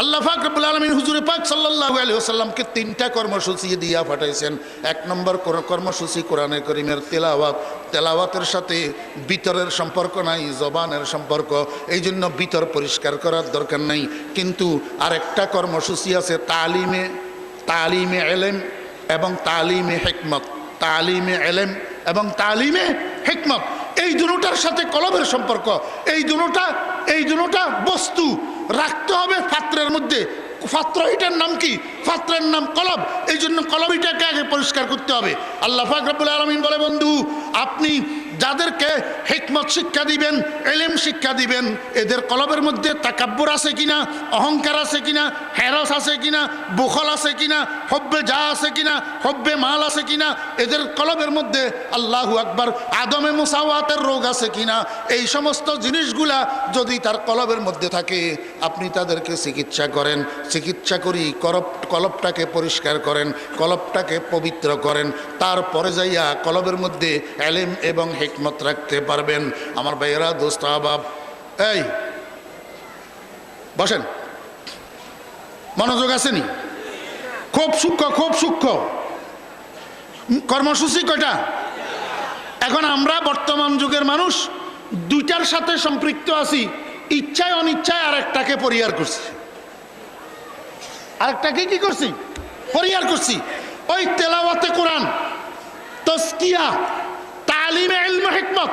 আল্লাহ পাক রব্বুল আলামিন হুজুরে পাক সাল্লাল্লাহু আলাইহি ওয়াসাল্লামকে 3টা কর্মসূচি দিয়া পাঠাইছেন। 1 নম্বর কর্মসূচি কোরআনে কারীমের তেলাওয়াত। তেলাওয়াতের সাথে ভিতরের সম্পর্ক নাই, জবানের সম্পর্ক, এই জন্য ভিতর পরিষ্কার করার দরকার নাই। কিন্তু আরেকটা কর্মসূচি আছে, তালিমে এলেম এবং তালিমে হিকমত। তালিমে এলেম এবং তালিমে হিকমত, এই দুটোটার সাথে কলবের সম্পর্ক। এই দুটোটা বস্তু রাখতে হবে পাত্রের মধ্যে। পাত্র এটার নাম কি? পাত্রের নাম কলব। এই জন্য কলবিটাকে আগে পরিষ্কার করতে হবে। আল্লাহ পাক রব্বুল আলামিন বলে, বন্ধু আপনি যাদেরকে হিকমত শিক্ষা দিবেন, এলেম শিক্ষা দিবেন, এদের কলবের মধ্যে তাকাব্বুর আছে কিনা, অহংকার আছে কিনা, হেরস আছে কিনা, বুখল আছে কিনা, হব্বে যা আছে কিনা, হব্বে মাল আছে কিনা, এদের কলবের মধ্যে আল্লাহু আকবার আদমে মুসাওয়াতের রোগ আছে কিনা, এই সমস্ত জিনিসগুলা যদি তার কলবের মধ্যে থাকে, আপনি তাদেরকে চিকিৎসা করেন। চিকিৎসা করি কলবটাকে পরিষ্কার করেন, কলবটাকে পবিত্র করেন, তারপরে যাইয়া কলবের মধ্যে এলেম এবং হিকমত রাখতে পারবেন। আমার ভাইয়েরা, দোস্ত আহবাব, এই বসেন, মনোযোগ আসেনি? খুব সূক্ষ্ম কর্মসূচি কয়টা? এখন আমরা বর্তমান যুগের মানুষ দুইটার সাথে সম্পৃক্ত আছি, ইচ্ছায় অনিচ্ছায় আরেকটাকে পরিহার করছি। আরেকটাকে কি করছি? পরিহার করছি। ওই তেলাওয়াতে কোরআন, তাজকিয়া, তালিমে ইলম হিকমত,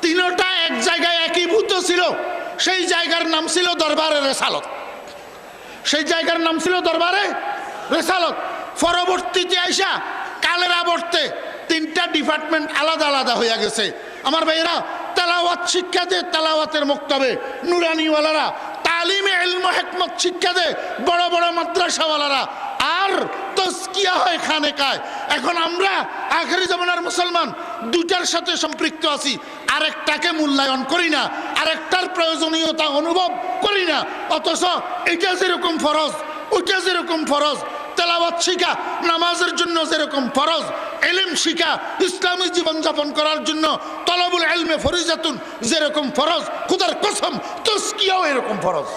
তিনটা এক জায়গায় একীভূত ছিল। সেই জায়গার নাম ছিল দরবারে রেসালত। সেই জায়গার নাম ছিল দরবারে রেসালত। পরবর্তীতে আইসা কালের আবর্তে তিনটা ডিপার্টমেন্ট আলাদা আলাদা হয়ে গেছে। আমার ভাইয়েরা, তেলাওয়াত শিক্ষা দে তেলাওয়াতের মক্তবে নুরানিওয়ালারা, তালিমে ইলম হিকমত শিক্ষা দে বড় বড় মাদ্রাসাওয়ালারা, আর তাজকিয়া হয় খানেকায়। এখন আমরা আখেরি জামানার মুসলমান দুইটার সাথে সম্পৃক্ত আছি, আরেকটাকে মূল্যায়ন করি না, আরেকটার প্রয়োজনীয়তা অনুভব করি না। অথচ এটা যেরকম ফরজ, ওইটা যেরকম ফরজ, তেলাওয়াত শিখা নামাজের জন্য যেরকম ফরজ, ইলম শিখা ইসলামী জীবনযাপন করার জন্য তলবুল ইলমে ফরিজাতুন যেরকম ফরজ, খুদার কসম তাজকিয়াও এরকম ফরজ।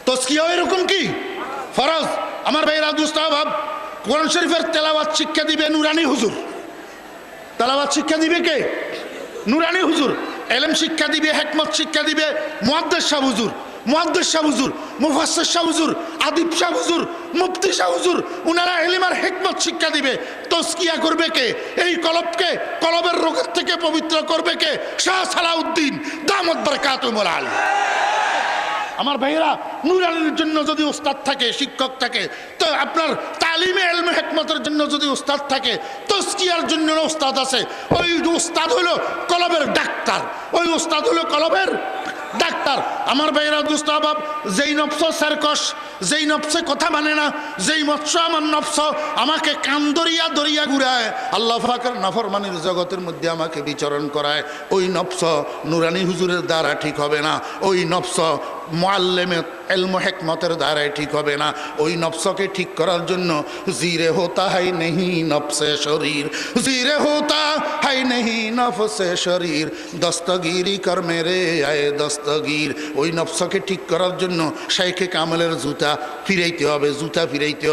তাজকিয়াও এরকম কি ফরজ। আমার ভাইরা, দোস্ত আহবাব, কোরআন শরীফের তেলাওয়াত শিক্ষা দিবে নুরানি হুজুর। তেলাওয়াত শিক্ষা দিবে কে? নুরানি হুজুর। ইলম শিক্ষা দিবে, হিকমত শিক্ষা দিবে মুহাদ্দিস শাহ হুজুর। মুহাদ্দিস শাহ হুজুর, মুফাসসির শাহ হুজুর, আদিব শাহ হুজুর, মুফতি শাহ হুজুর, উনারা ইলম আর হিকমত শিক্ষা দিবে। তাজকিয়া করবে কে? এই কলবকে কলবের রোগের থেকে পবিত্র করবে কে? শাহ সালাউদ্দিন দামত বারাকাতুহুল আলী। আমার ভাইয়েরা, নুরানির জন্য যদি উস্তাদ থাকে, শিক্ষক থাকে, তো আপনার তালিমে ইলম হিকমতের জন্য যদি উস্তাদ থাকে, তাজকিয়ার জন্য উস্তাদ আছে। ওই উস্তাদ হলো কলবের ডাক্তার, ওই উস্তাদ হলো কলবের ডাক্তার। আমার ভাইয়েরা, দোস্ত আহবাব, যেই নফস সারকশ, যেই নফসে কথা মানে না, যেই মৎস্য আমার নফস আমাকে কান দরিয়া ঘুরায়, আল্লাহ পাকের নাফরমানির জগতের মধ্যে আমাকে বিচরণ করায়, ওই নফস নুরানি হুজুরের দ্বারা ঠিক হবে না, ওই নফস মুআল্লিমে ইলম হিকমতের দ্বারাই ঠিক হবে না। ওই নফসকে ঠিক করার জন্য জিরে হোতা হাই নেহি নফসে শরীর, জিরে হোতা হাই নেহি নফসে শরীর, দস্তগিরি কর মেরে আয়ে দস্তগির। ওই নফসকে ঠিক করার জন্য শাইখে কামেলের জুতা ফিরাইতে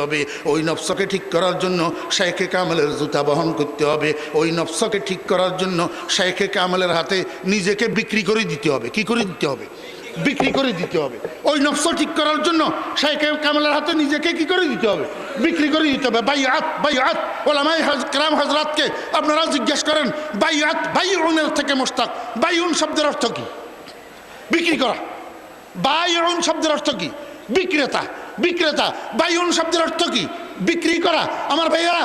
হবে। ওই নফসকে ঠিক করার জন্য শাইখে কামেলের জুতা বহন করতে হবে। ওই নফসকে ঠিক করার জন্য শাইখে কামেলের হাতে নিজেকে বিক্রি করে দিতে হবে। কি করে দিতে হবে? বিক্রি করে দিতে হবে। ওই নফস ঠিক করার জন্য শাইখে কামেলের হাতে নিজেকে কি করে দিতে হবে? বিক্রি করে দিতে হবে। বাইআত ওলামায়ে কেরাম হযরতকে আপনারা জিজ্ঞেস করেন, বাইআত বাইউনের থেকে মুশতাক। বাইউন শব্দের অর্থ কি? বিক্রি করা। বাইউন শব্দের অর্থ কি? বিক্রেতা। বাইউন শব্দের অর্থ কি? বিক্রি করা। আমার ভাইয়েরা,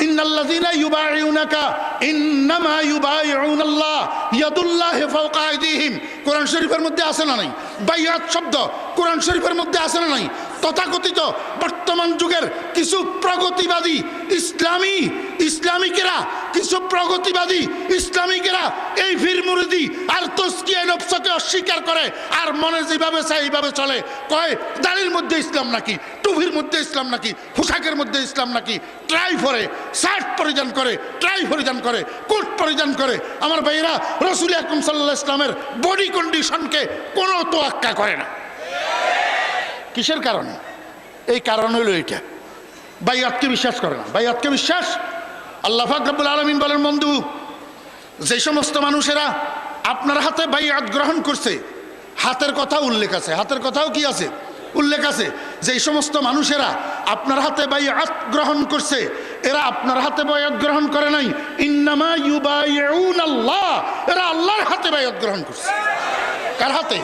ইন্নাল্লাযীনা ইউবাইউনাকা ইন্নামা ইউবাইউনাল্লাহ ইয়াদুল্লাহি ফাওকা আইদিহিম। কোরআন শরীফের মধ্যে আছে না নাই? বাইআত শব্দ কোরআন শরীফের মধ্যে আছে না নাই? তথাকথিত বর্তমান যুগের কিছু প্রগতিবাদী ইসলামিকেরা, কিছু প্রগতিবাদী ইসলামিকেরা এই ফির মুরিদি আর তাজকিয়া নফসকে অস্বীকার করে, আর মনে যেভাবে চায় এইভাবে চলে। কয় দাড়ির মধ্যে ইসলাম নাকি, টুপির মধ্যে ইসলাম নাকি, পোশাকের মধ্যে ইসলাম নাকি, ট্রাই পরে, শার্ট পরিধান করে, কোট পরিধান করে। আমার ভাইয়েরা, রাসূল আকরাম সাল্লাল্লাহু আলাইহি ইসলামের বডি কন্ডিশনকে কোনো তোয়াক্কা করে না। কিসের কারণে? এই কারণ হলো এইটা, বাইআতকে বিশ্বাস করে না। বাইআতকে বিশ্বাস, আল্লাহ পাক রব্বুল আলামিন বলেন, বন্ধু যে সমস্ত মানুষেরা আপনার হাতে বাইআত গ্রহণ করছে, হাতের কথা উল্লেখ আছে, হাতের কথাও কি আছে? উল্লেখ আছে। যে সমস্ত মানুষেরা আপনার হাতে বাইআত গ্রহণ করছে, এরা আপনার হাতে বাইআত গ্রহণ করে নাই। ইন্নামা ইউবাইউনাল্লাহ, এরা আল্লাহর হাতে বাইআত গ্রহণ করছে। কার হাতে?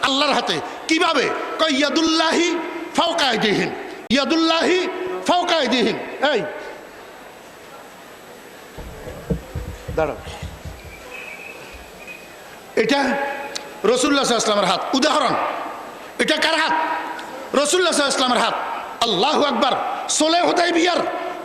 আল্লাহর হাতে। কিভাবে? কয় ইয়াদুল্লাহি ফাওকা আইদিহিম, ইয়াদুল্লাহি ফাওকা আইদিহিম। এই দাঁড়াও, এটা রাসূলুল্লাহ সাল্লাল্লাহু আলাইহি ওয়াসাল্লামের হাত। উদাহরণ, এটা কার হাত? রাসূলুল্লাহ সাল্লাল্লাহু আলাইহি ওয়াসাল্লামের হাত। আল্লাহু আকবার। সুলহ হুদাইবিয়ার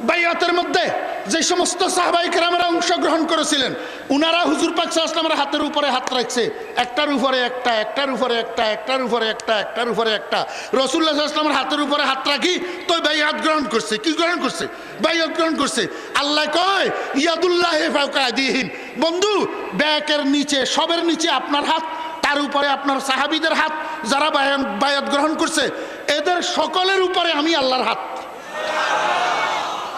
বাইআতের মধ্যে যে সমস্ত সাহাবায়ে কেরামরা অংশগ্রহণ করেছিলেন, উনারা হুজুর পাক সাল্লাল্লাহু আলাইহি ওয়াসাল্লামের হাতের উপরে হাত রাখছে, একটার উপরে একটা, একটার উপরে একটা, একটার উপরে একটা, একটার উপরে একটা। রাসূলুল্লাহ সাল্লাল্লাহু আলাইহি ওয়াসাল্লামের হাতের উপরে হাত রাখি তো বাইআত গ্রহণ করছে। কি গ্রহণ করছে? বাইআত গ্রহণ করছে। আল্লাহ কয় ইয়াদুল্লাহি ফাওকা আইদিহিম, বন্ধু ব্যাকের নিচে, সবের নিচে আপনার হাত, তার উপরে আপনার সাহাবীদের হাত, যারা বাইআত গ্রহণ করছে, এদের সকলের উপরে আমি আল্লাহর হাত,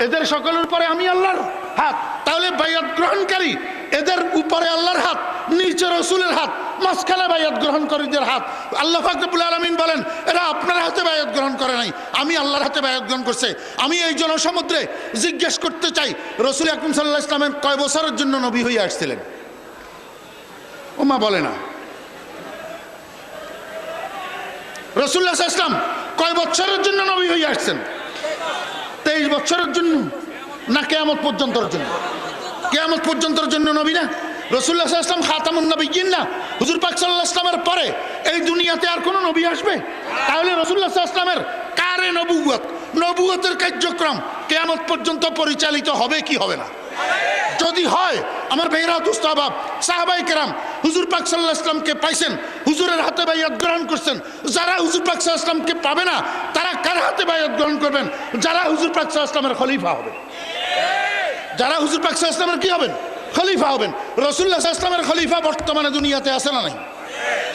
এদের সকলের উপরে আমি আল্লাহর হাত। তাহলে বাইআত গ্রহণকারী এদের উপরে আল্লাহর হাত, নিচে রাসূলের হাত, মাঝখানে বাইআত গ্রহণকারীদের হাত। আল্লাহ পাক রব্বুল আলামিন বলেন এরা আপনার হাতে বাইআত গ্রহণ করে নাই, আমি আল্লাহর হাতে বাইআত গ্রহণ করছে। আমি এই জনসমুদ্রে জিজ্ঞেস করতে চাই, রাসূল আকরাম সাল্লাল্লাহু আলাইহি ওয়াসাল্লাম কয় বছরের জন্য নবী হয়ে আসছিলেন? ওমা বলে না। রাসূলুল্লাহ সাল্লাল্লাহু আলাইহি ওয়াসাল্লাম কয় বছরের জন্য নবী হয়ে আসছেন? 23 বছরের জন্য, না কিয়ামত পর্যন্তর জন্য? কিয়ামত পর্যন্তর জন্য নবী না? রাসূলুল্লাহ সাল্লাল্লাহু আলাইহি ওয়াসাল্লাম খাতামুন নবিয়্যিন না? হুজুর পাক সাল্লাল্লাহু আলাইহি ওয়াসাল্লামের পরে এই দুনিয়াতে আর কোনো নবী আসবে? তাহলে রাসূলুল্লাহ সাল্লাল্লাহু আলাইহি ওয়াসাল্লামের কারে নবুয়ত, নবুয়তের কার্যক্রম কিয়ামত পর্যন্ত পরিচালিত হবে কি হবে না? যদি হয়, আমার ভাইরা দোস্ত আহবাব, সাহাবায়ে কেরাম হুজুর পাক সাল্লাল্লাহু আলাইহি ওয়াসাল্লামকে পাইছেন, হুজুরের হাতে বাইআত গ্রহণ করছেন। যারা হুজুর পাক সাল্লাল্লাহু আলাইহি ওয়াসাল্লামকে পাবে না, তারা কার হাতে বাইআত গ্রহণ করবেন? যারা হুজুর পাক সাল্লাল্লাহু আলাইহি ওয়াসাল্লামের খলিফা হবেন। যারা হুজুর পাক সাল্লাল্লাহু আলাইহি ওয়াসাল্লামের কি হবেন? খলিফা হবেন। রাসূলুল্লাহ সাল্লাল্লাহু আলাইহি ওয়াসাল্লামের খলিফা বর্তমানে দুনিয়াতে আছে না নাই?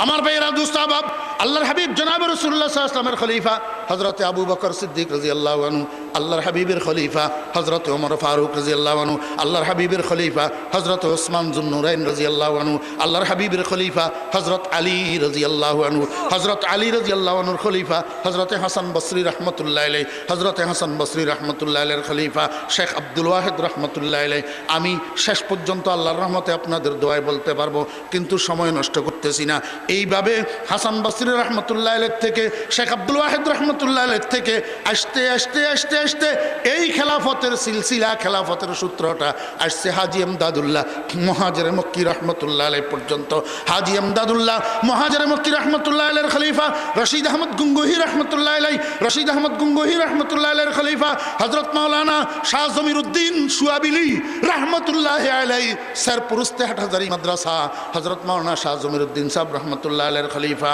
আমার ভাইরা দোস্ত আহবাব, আল্লাহর হাবিব জনাব রাসূলুল্লাহ সাল্লাল্লাহু আলাইহি ওয়াসাল্লামের খলিফা হযরতে আবু বকর সিদ্দিক রাদিয়াল্লাহু আনহু, আল্লাহর হাবিবের খলিফা হযরতে ওমর ফারুক রাদিয়াল্লাহু আনহু, আল্লাহর হাবিবের খলিফা হযরতে ওসমান যুন্নুরাইন রাদিয়াল্লাহু আনহু, আল্লাহর হাবিবের খলিফা হযরত আলী রাদিয়াল্লাহু আনহু, হযরত আলী রাদিয়াল্লাহু আনহুর খলিফা হযরতে হাসান বসরি রাহমাতুল্লাহি আলাইহি, হযরতে হাসান বসরি রাহমাতুল্লাহি আলাইহির খলিফা শেখ আব্দুল ওয়াহিদ রাহমাতুল্লাহি আলাইহি। আমি শেষ পর্যন্ত আল্লাহর রহমতে আপনাদের দোয়ায় বলতে পারবো, কিন্তু সময় নষ্ট করতেছি না। এইভাবে হাসান বসরি রাহমাতুল্লাহি আলাইহি থেকে শেখ আব্দুল ওয়াহিদ রাহমাতুল্লাহি আলাইহি থেকে আসতে আসতে আসতে আসতে এই খেলাফতের সিলসিলা, খেলাফতের সূত্রটা আসছে হাজী এমদাদুল্লাহ মুহাজিরে মক্কি রাহমাতুল্লাহি আলাইহি পর্যন্ত। হাজী এমদাদুল্লাহ মুহাজিরে মক্কি রাহমাতুল্লাহি আলাইহির খলিফা রশিদ আহমদ গঙ্গোহী রাহমাতুল্লাহি আলাইহি, রশিদ আহমদ গঙ্গোহী রাহমাতুল্লাহি আলাইহির খলিফা হযরত মাওলানা শাহ জমিরউদ্দিন সুয়াবিলি রাহমাতুল্লাহি আলাইহি, সরপুরুস্তে হাটহাজারি মাদ্রাসা হযরত মাওলানা শাহ জমিরউদ্দিন সাহেব রাহমাতুল্লাহি আলাইহির খলিফা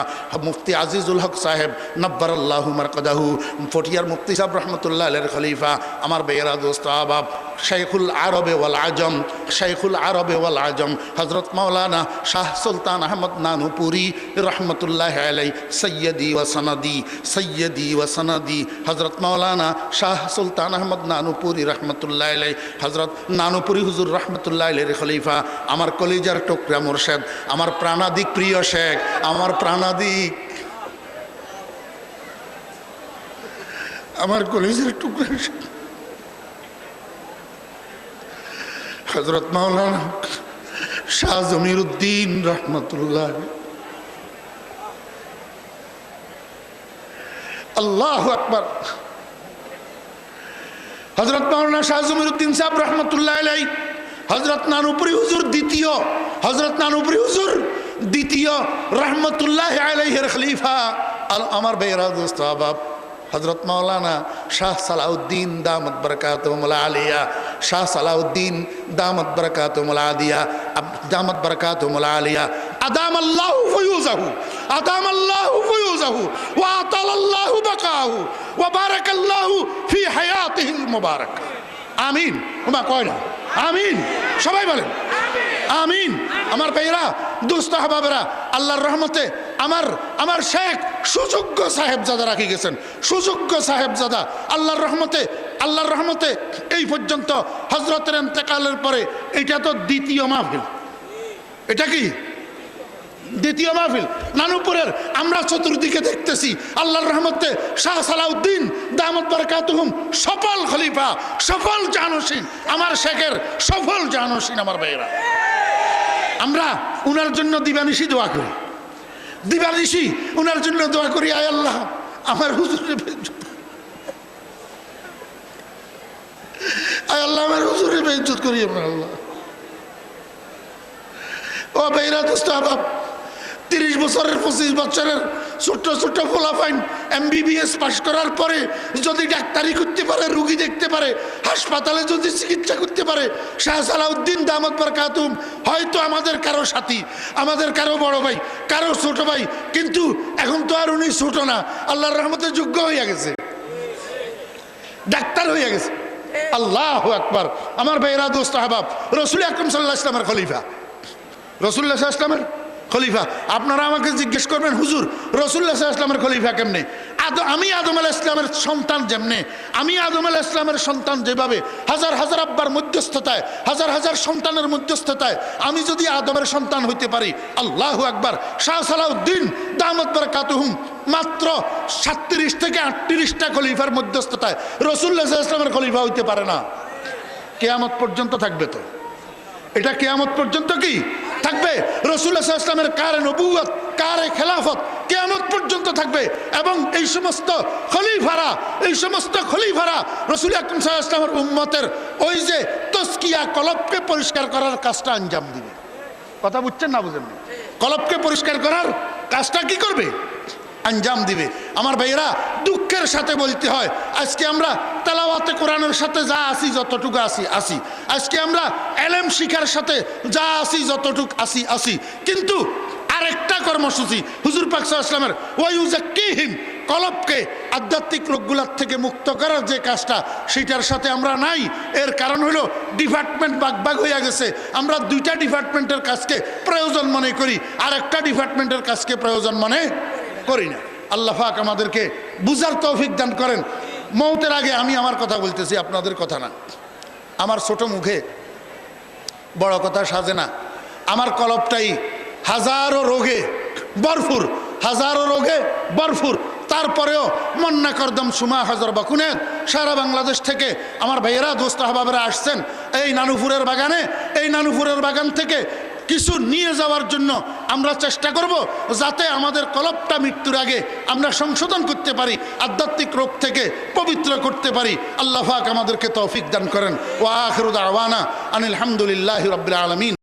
মুফতি আজিজুল হক সাহেব নব্বারাল্লাহু মারকাদাহু, ফটিয়ার মুফতি সাহেব রাহমাতুল্লাহি আলাইহির খলিফা। আমার বেয়েরা দোস্ত আহবাব, শাইখুল আরবে ওয়াল আজম, শাইখুল আরবে ওয়াল আজম হযরত মাওলানা শাহ সুলতান আহমদ নানুপুরি রাহমাতুল্লাহি আলাইহি, সৈয়দি ওয়া সনদি, সৈয়দি ওয়া সনদি হযরত মাওলানা শাহ সুলতান আহমদ নানুপুরি রাহমাতুল্লাহি আলাইহি, হযরত নানুপুরি হুজুর রাহমাতুল্লাহি আলাইহির খলিফা। আমার কলিজার টুকরা মুর্শিদ, আমার প্রাণাদিক প্রিয় শেখ, আমার প্রাণাদিক, আমার কলিজার টুকরা হযরত মাওলানা শাহ জমিরউদ্দিন রাহমাতুল্লাহ। আল্লাহু আকবার। হযরত মাওলানা শাহ জমিরউদ্দিন সাহেব রাহমাতুল্লাহ আলাইহি, হযরত নানুপুরি হুজুর দ্বিতীয়, হযরত নানুপুরি হুজুর দ্বিতীয় রাহমাতুল্লাহ আলাইহির খলিফা। আমার ভাইরা দোস্ত আহবাব, হযরত মাওলানা শাহ সালাউদ্দিন দামত বরকাতুহুল আলিয়া, শাহ সালাউদ্দিন দামত বরকাতুহুল আদিয়া, দামত বরকাতুহুল আলিয়া, আদামাল্লাহু ফুয়ুজাহু, আদামাল্লাহু ফুয়ুজাহু ওয়া আতালাল্লাহু বাকাহু ওয়া বারাকাল্লাহু ফি হায়াতিহিল মুবারাক। আমিন। ওমা কয় না আমিন? সবাই বলেন আমিন। আমার ভাইরা দোস্ত আহবাবেরা, আল্লাহর রহমতে আমার শেখ সুযোগ্য সাহেবজাদা রাখি গেছেন, সুযোগ্য সাহেবজাদা। আল্লাহর রহমতে এই পর্যন্ত হযরতের ইন্তেকালের পরে এটা তো দ্বিতীয় মাহফিল। এটা কি দ্বিতীয় মাহফিল? নানুপুরের আমরা চতুর্দিকে দেখতেছি আল্লাহর রহমতে শাহ সালাউদ্দিন দামাত বারাকাতুহুম সফল খলিফা, সফল জানসীন, আমার শেখের সফল জানসীন। আমার ভাইয়েরা, আমরা উনার জন্য দিবানিশি দোয়া করি, দিবানিশি উনার জন্য দোয়া করি। আয় আল্লাহ আমার হুজুরের, আয় আল্লাহ আমার হুজুরের বেইজ্জত করি আমরা আল্লাহ। ও ভাইরা দোস্ত আবাব, 30 বছরের 25 বছরের ছোট্ট ছোট্ট ফলাফাইন MBBS পাশ করার পরে যদি ডাক্তারি করতে পারে, রুগী দেখতে পারে, হাসপাতালে যদি চিকিৎসা করতে পারে, শাহ সালাউদ্দিন দামাত বারাকাতুহুম হয়তো আমাদের কারো সাথী, আমাদের কারো বড় ভাই, কারো ছোট ভাই, কিন্তু এখন তো আর উনি ছোট না, আল্লাহর রহমতে যোগ্য হয়ে গেছে, ডাক্তার হয়ে গেছে। আল্লাহু আকবার। আমার ভাইরা দোস্ত আহবাব, রাসূল আকরাম সাল্লাল্লাহু আলাইহি ওয়াসাল্লামের খলিফা, রাসূলুল্লাহ সাল্লাল্লাহু আলাইহি ওয়াসাল্লামের খলিফা। আপনারা আমাকে জিজ্ঞেস করবেন, হুজুর রাসূলুল্লাহ সাল্লাল্লাহু আলাইহি ওয়াসাল্লামের খলিফা কেমনে? আমি আদম আলাইহিস সালামের সন্তান যেমনে, আমি আদম আলাইহিস সালামের সন্তান যেভাবে হাজার হাজার আব্বার মধ্যস্থতায়, হাজার হাজার সন্তানের মধ্যস্থতায় আমি যদি আদমের সন্তান হইতে পারি, আল্লাহু আকবার। শাহ সালাউদ্দিন দামাত বারাকাতুহুম মাত্র 37 থেকে 38টা খলিফার মধ্যস্থতায় রাসূলুল্লাহ সাল্লাল্লাহু আলাইহি ওয়াসাল্লামের খলিফা হইতে পারে না। কিয়ামত পর্যন্ত থাকবে তো, এটা কিয়ামত পর্যন্ত কি থাকবে? রাসূলুল্লাহ সাল্লাল্লাহু আলাইহি ওয়াসাল্লামের কারে নবুয়ত, কারে খেলাফত কিয়ামত পর্যন্ত থাকবে। এবং এই সমস্ত খলিফারা, এই সমস্ত খলিফারা রাসূল আকরাম সাল্লাল্লাহু আলাইহি ওয়াসাল্লামের উম্মতের ওই যে তাজকিয়া, কলবকে পরিষ্কার করার কাজটা আঞ্জাম দিবে। কথা বুঝছেন না বুঝেন? কলবকে পরিষ্কার করার কাজটা কি করবে? আঞ্জাম দিবে। আমার ভাইয়েরা, দুঃখের সাথে বলতে হয়, আজকে আমরা তেলাওয়াতে কোরআনের সাথে যা আসি, যতটুকু আসি, আজকে আমরা এলেম শিখার সাথে যা আসি, যতটুকু আসি, কিন্তু আরেকটা কর্মসূচি হুজুর পাক সাল্লাল্লাহু আলাইহি ওয়াসাল্লামের ওয়ায়ুযাক্কিহিম, কলবকে আধ্যাত্মিক রোগগুলোর থেকে মুক্ত করার যে কাজটা, সেটার সাথে আমরা নাই। এর কারণ হলো ডিপার্টমেন্ট ভাগ হয়ে গেছে। আমরা 2টা ডিপার্টমেন্টের কাজকে প্রয়োজন মনে করি, আর একটা ডিপার্টমেন্টের কাজকে প্রয়োজন মনে করি না। আল্লাহ পাক আমাদেরকে বুঝার তৌফিক দান করেন। মওতের আগে আমি আমার কথা বলতেছি, আপনাদের কথা না। আমার ছোট মুখে বড় কথা সাজে না। আমার কলবটাই হাজারো রোগে বরফুর, হাজারো রোগে বরফুর। তারপরেও মন্না করদম সুমা হাজার বাকুনেত, সারা বাংলাদেশ থেকে আমার ভাইয়েরা, দোস্ত আহবাবেরা আসছেন এই নানুপুরের বাগানে। এই নানুপুরের বাগান থেকে কিছু নিয়ে যাওয়ার জন্য আমরা চেষ্টা করব, যাতে আমাদের কলবটা মৃত্যুর আগে আমরা সংশোধন করতে পারি, আধ্যাত্মিক রোগ থেকে পবিত্র করতে পারি। আল্লাহ পাক আমাদেরকে তৌফিক দান করেন। ওয়া আখিরু দাওয়ানা আনিল হামদুলিল্লাহি রাব্বিল আলামিন।